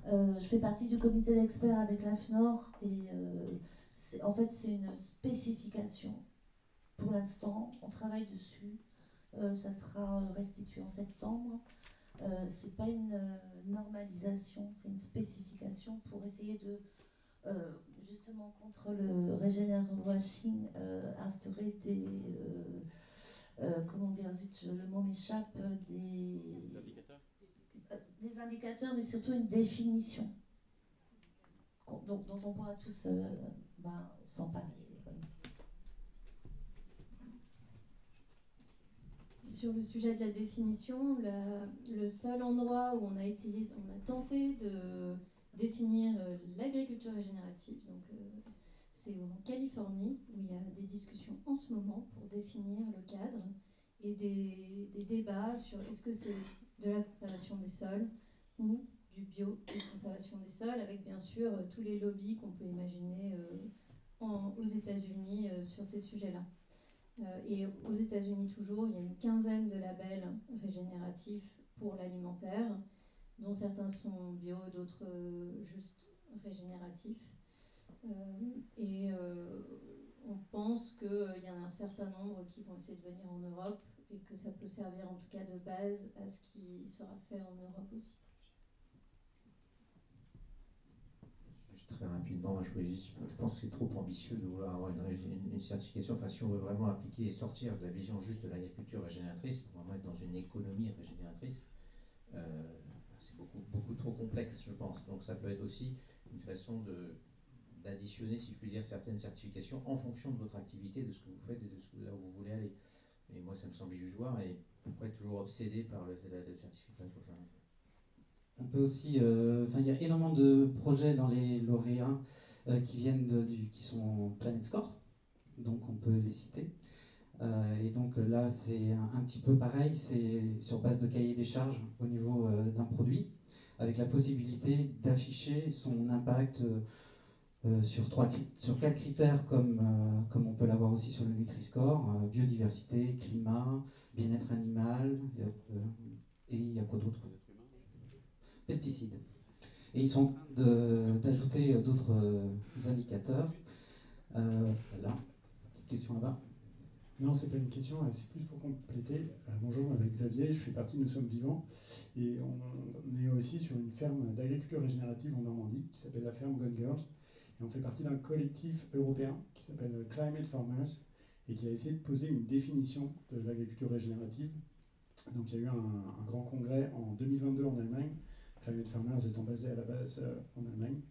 Je fais partie du comité d'experts avec l'AFNOR, et en fait c'est une spécification. Pour l'instant, on travaille dessus, ça sera restitué en septembre. C'est pas une normalisation, c'est une spécification pour essayer de, justement contre le regenerative washing, instaurer des, comment dire, le mot m'échappe, des indicateurs, mais surtout une définition dont on pourra tous s'emparer. Sur le sujet de la définition, le seul endroit où on a tenté de définir l'agriculture régénérative, donc c'est en Californie, où il y a des discussions en ce moment pour définir le cadre et des débats sur est-ce que c'est de la conservation des sols ou du bio et de conservation des sols, avec bien sûr tous les lobbies qu'on peut imaginer aux États-Unis sur ces sujets-là. Et aux États-Unis toujours, il y a une quinzaine de labels régénératifs pour l'alimentaire, dont certains sont bio, d'autres juste régénératifs. On pense qu'il y en a un certain nombre qui vont essayer de venir en Europe et que ça peut servir en tout cas de base à ce qui sera fait en Europe aussi. Très rapidement, je pense que c'est trop ambitieux de vouloir avoir une certification. Enfin, si on veut vraiment appliquer et sortir de la vision juste de l'agriculture régénératrice, pour vraiment être dans une économie régénératrice, c'est beaucoup trop complexe, je pense. Donc ça peut être aussi une façon d'additionner, si je puis dire, certaines certifications en fonction de votre activité, de ce que vous faites et de là où vous voulez aller. Et moi, ça me semble illusoire, et pourquoi être toujours obsédé par la certification? On peut aussi, il y a énormément de projets dans les lauréats qui viennent qui sont Planet Score, donc on peut les citer. Et donc là, c'est un petit peu pareil, c'est sur base de cahier des charges au niveau d'un produit, avec la possibilité d'afficher son impact sur 4 critères, comme on peut l'avoir aussi sur le Nutri-Score, biodiversité, climat, bien-être animal, et il y a quoi d'autre? Pesticides. Et ils sont en train d'ajouter d'autres indicateurs. Là, petite question là-bas. Non, c'est pas une question, c'est plus pour compléter. Bonjour, avec Xavier, je fais partie de Nous Sommes Vivants et on est aussi sur une ferme d'agriculture régénérative en Normandie qui s'appelle la ferme Gone Girls. Et on fait partie d'un collectif européen qui s'appelle Climate Farmers et qui a essayé de poser une définition de l'agriculture régénérative. Donc il y a eu un grand congrès en 2022 en Allemagne, Climate Farmers étant basé à la base en Allemagne.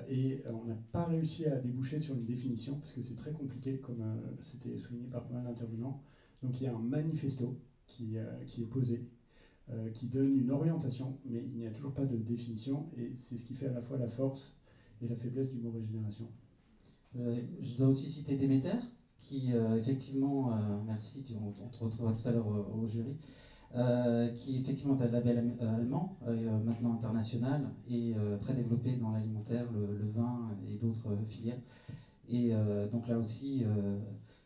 Et on n'a pas réussi à déboucher sur une définition parce que c'est très compliqué, comme c'était souligné par pas mal d'intervenants. Donc il y a un manifesto qui est posé, qui donne une orientation, mais il n'y a toujours pas de définition, et c'est ce qui fait à la fois la force et la faiblesse du mot régénération. Je dois aussi citer Déméter, qui effectivement, merci, on te retrouvera tout à l'heure au jury, qui effectivement est un label allemand, maintenant international, et très développé dans l'alimentaire, le vin et d'autres filières. Et donc là aussi,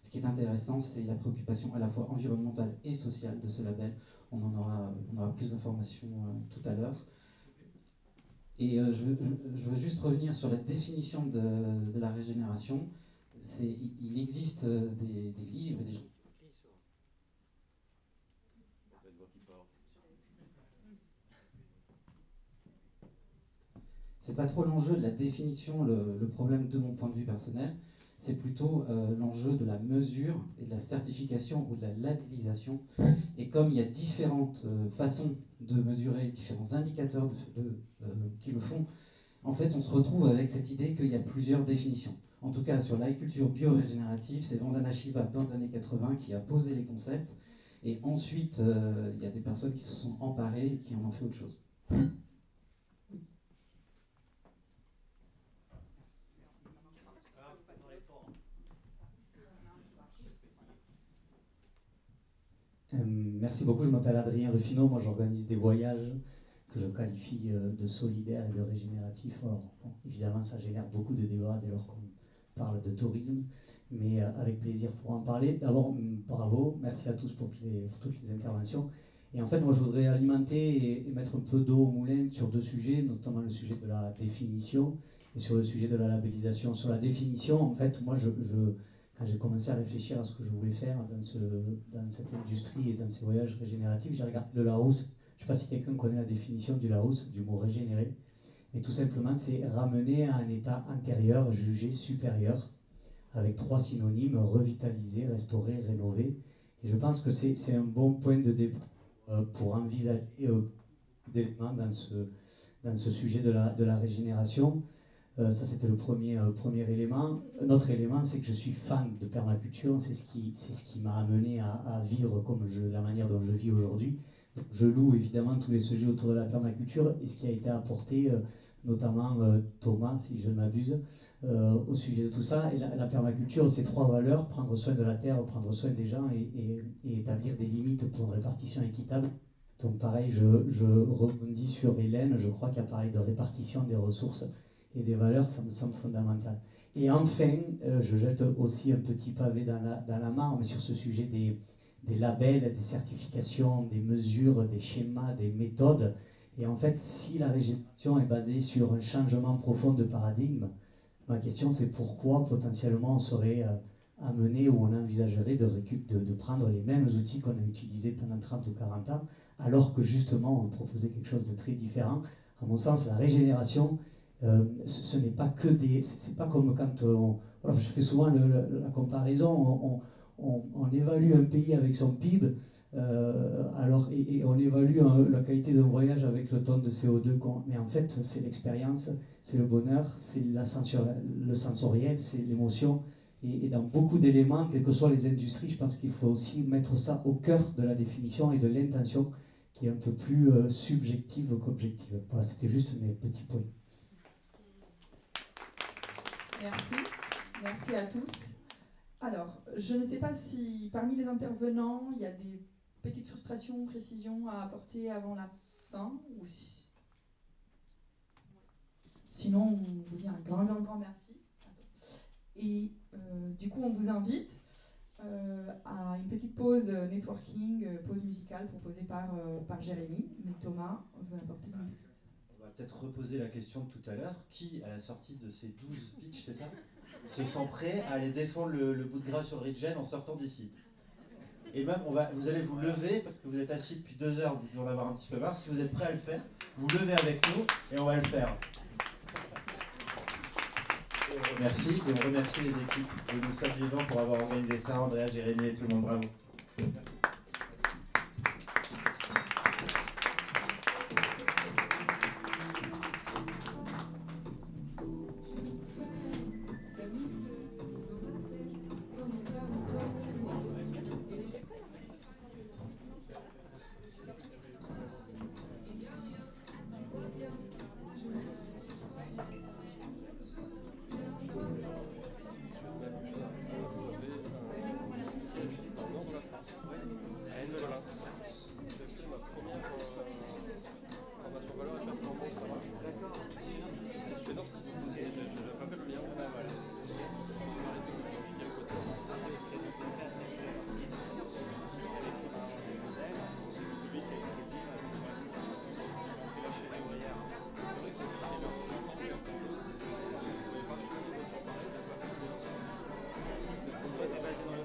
ce qui est intéressant, c'est la préoccupation à la fois environnementale et sociale de ce label. On aura plus d'informations tout à l'heure. Et je veux juste revenir sur la définition de la régénération. Il existe des livres et des gens. C'est pas trop l'enjeu de la définition, le problème de mon point de vue personnel, c'est plutôt l'enjeu de la mesure et de la certification ou de la labellisation. Et comme il y a différentes façons de mesurer, différents indicateurs qui le font, en fait on se retrouve avec cette idée qu'il y a plusieurs définitions. En tout cas sur l'agriculture biorégénérative, c'est Vandana Shiva dans les années 80 qui a posé les concepts, et ensuite il y a des personnes qui se sont emparées et qui en ont fait autre chose. Merci beaucoup, je m'appelle Adrien Ruffino, moi j'organise des voyages que je qualifie de solidaires et de régénératifs. Alors, bon, évidemment ça génère beaucoup de débats dès lors qu'on parle de tourisme, mais avec plaisir pour en parler. D'abord, bravo, merci à tous pour toutes les interventions. Et en fait, moi je voudrais alimenter et mettre un peu d'eau au moulin sur deux sujets, notamment le sujet de la définition et sur le sujet de la labellisation. Sur la définition, en fait, moi quand j'ai commencé à réfléchir à ce que je voulais faire dans cette industrie et dans ces voyages régénératifs, j'ai regardé le Larousse. Je ne sais pas si quelqu'un connaît la définition du Larousse, du mot régénérer. Mais tout simplement, c'est ramener à un état antérieur, jugé supérieur, avec 3 synonymes, revitaliser, restaurer, rénover. Et je pense que c'est un bon point de départ pour envisager d'éléments dans ce sujet de la régénération. Ça, c'était le premier élément. Un autre élément, c'est que je suis fan de permaculture. C'est ce qui m'a amené à vivre la manière dont je vis aujourd'hui. Je loue évidemment tous les sujets autour de la permaculture et ce qui a été apporté, notamment Thomas, si je ne m'abuse, au sujet de tout ça. Et la permaculture, c'est 3 valeurs: prendre soin de la terre, prendre soin des gens et établir des limites pour une répartition équitable. Donc pareil, je rebondis sur Hélène. Je crois qu'il y a parlé de répartition des ressources et des valeurs, ça me semble fondamental. Et enfin, je jette aussi un petit pavé dans la mare, mais sur ce sujet des labels, des certifications, des mesures, des schémas, des méthodes. Et en fait, si la régénération est basée sur un changement profond de paradigme, ma question c'est pourquoi potentiellement on serait amené ou on envisagerait de prendre les mêmes outils qu'on a utilisés pendant 30 ou 40 ans, alors que justement on proposait quelque chose de très différent. À mon sens, la régénération, ce n'est pas que des... C'est pas comme quand... voilà, je fais souvent la comparaison, on évalue un pays avec son PIB, et on évalue la qualité d'un voyage avec le tonne de CO2. Mais en fait, c'est l'expérience, c'est le bonheur, c'est le sensoriel, c'est l'émotion. Et dans beaucoup d'éléments, quelles que soient les industries, je pense qu'il faut aussi mettre ça au cœur de la définition et de l'intention, qui est un peu plus subjective qu'objective. Voilà, c'était juste mes petits points. Merci. Merci à tous. Alors, je ne sais pas si parmi les intervenants, il y a des petites frustrations, précisions à apporter avant la fin, ou si... Sinon, on vous dit un grand merci. Et du coup, on vous invite à une petite pause networking, pause musicale proposée par Jérémy. Mais Thomas veut apporter une... On va peut-être reposer la question de tout à l'heure. Qui, à la sortie de ces 12 pitchs, c'est ça, se sent prêt à aller défendre le bout de gras sur le Ridgen en sortant d'ici. Et même, vous allez vous lever, parce que vous êtes assis depuis 2 heures, vous devez en avoir un petit peu marre. Si vous êtes prêt à le faire, vous levez avec nous et on va le faire. Et on remercie les équipes de Nous sommes vivants pour avoir organisé ça, Andrea, Jérémy et tout le monde, bravo. Toi, t'es basé dans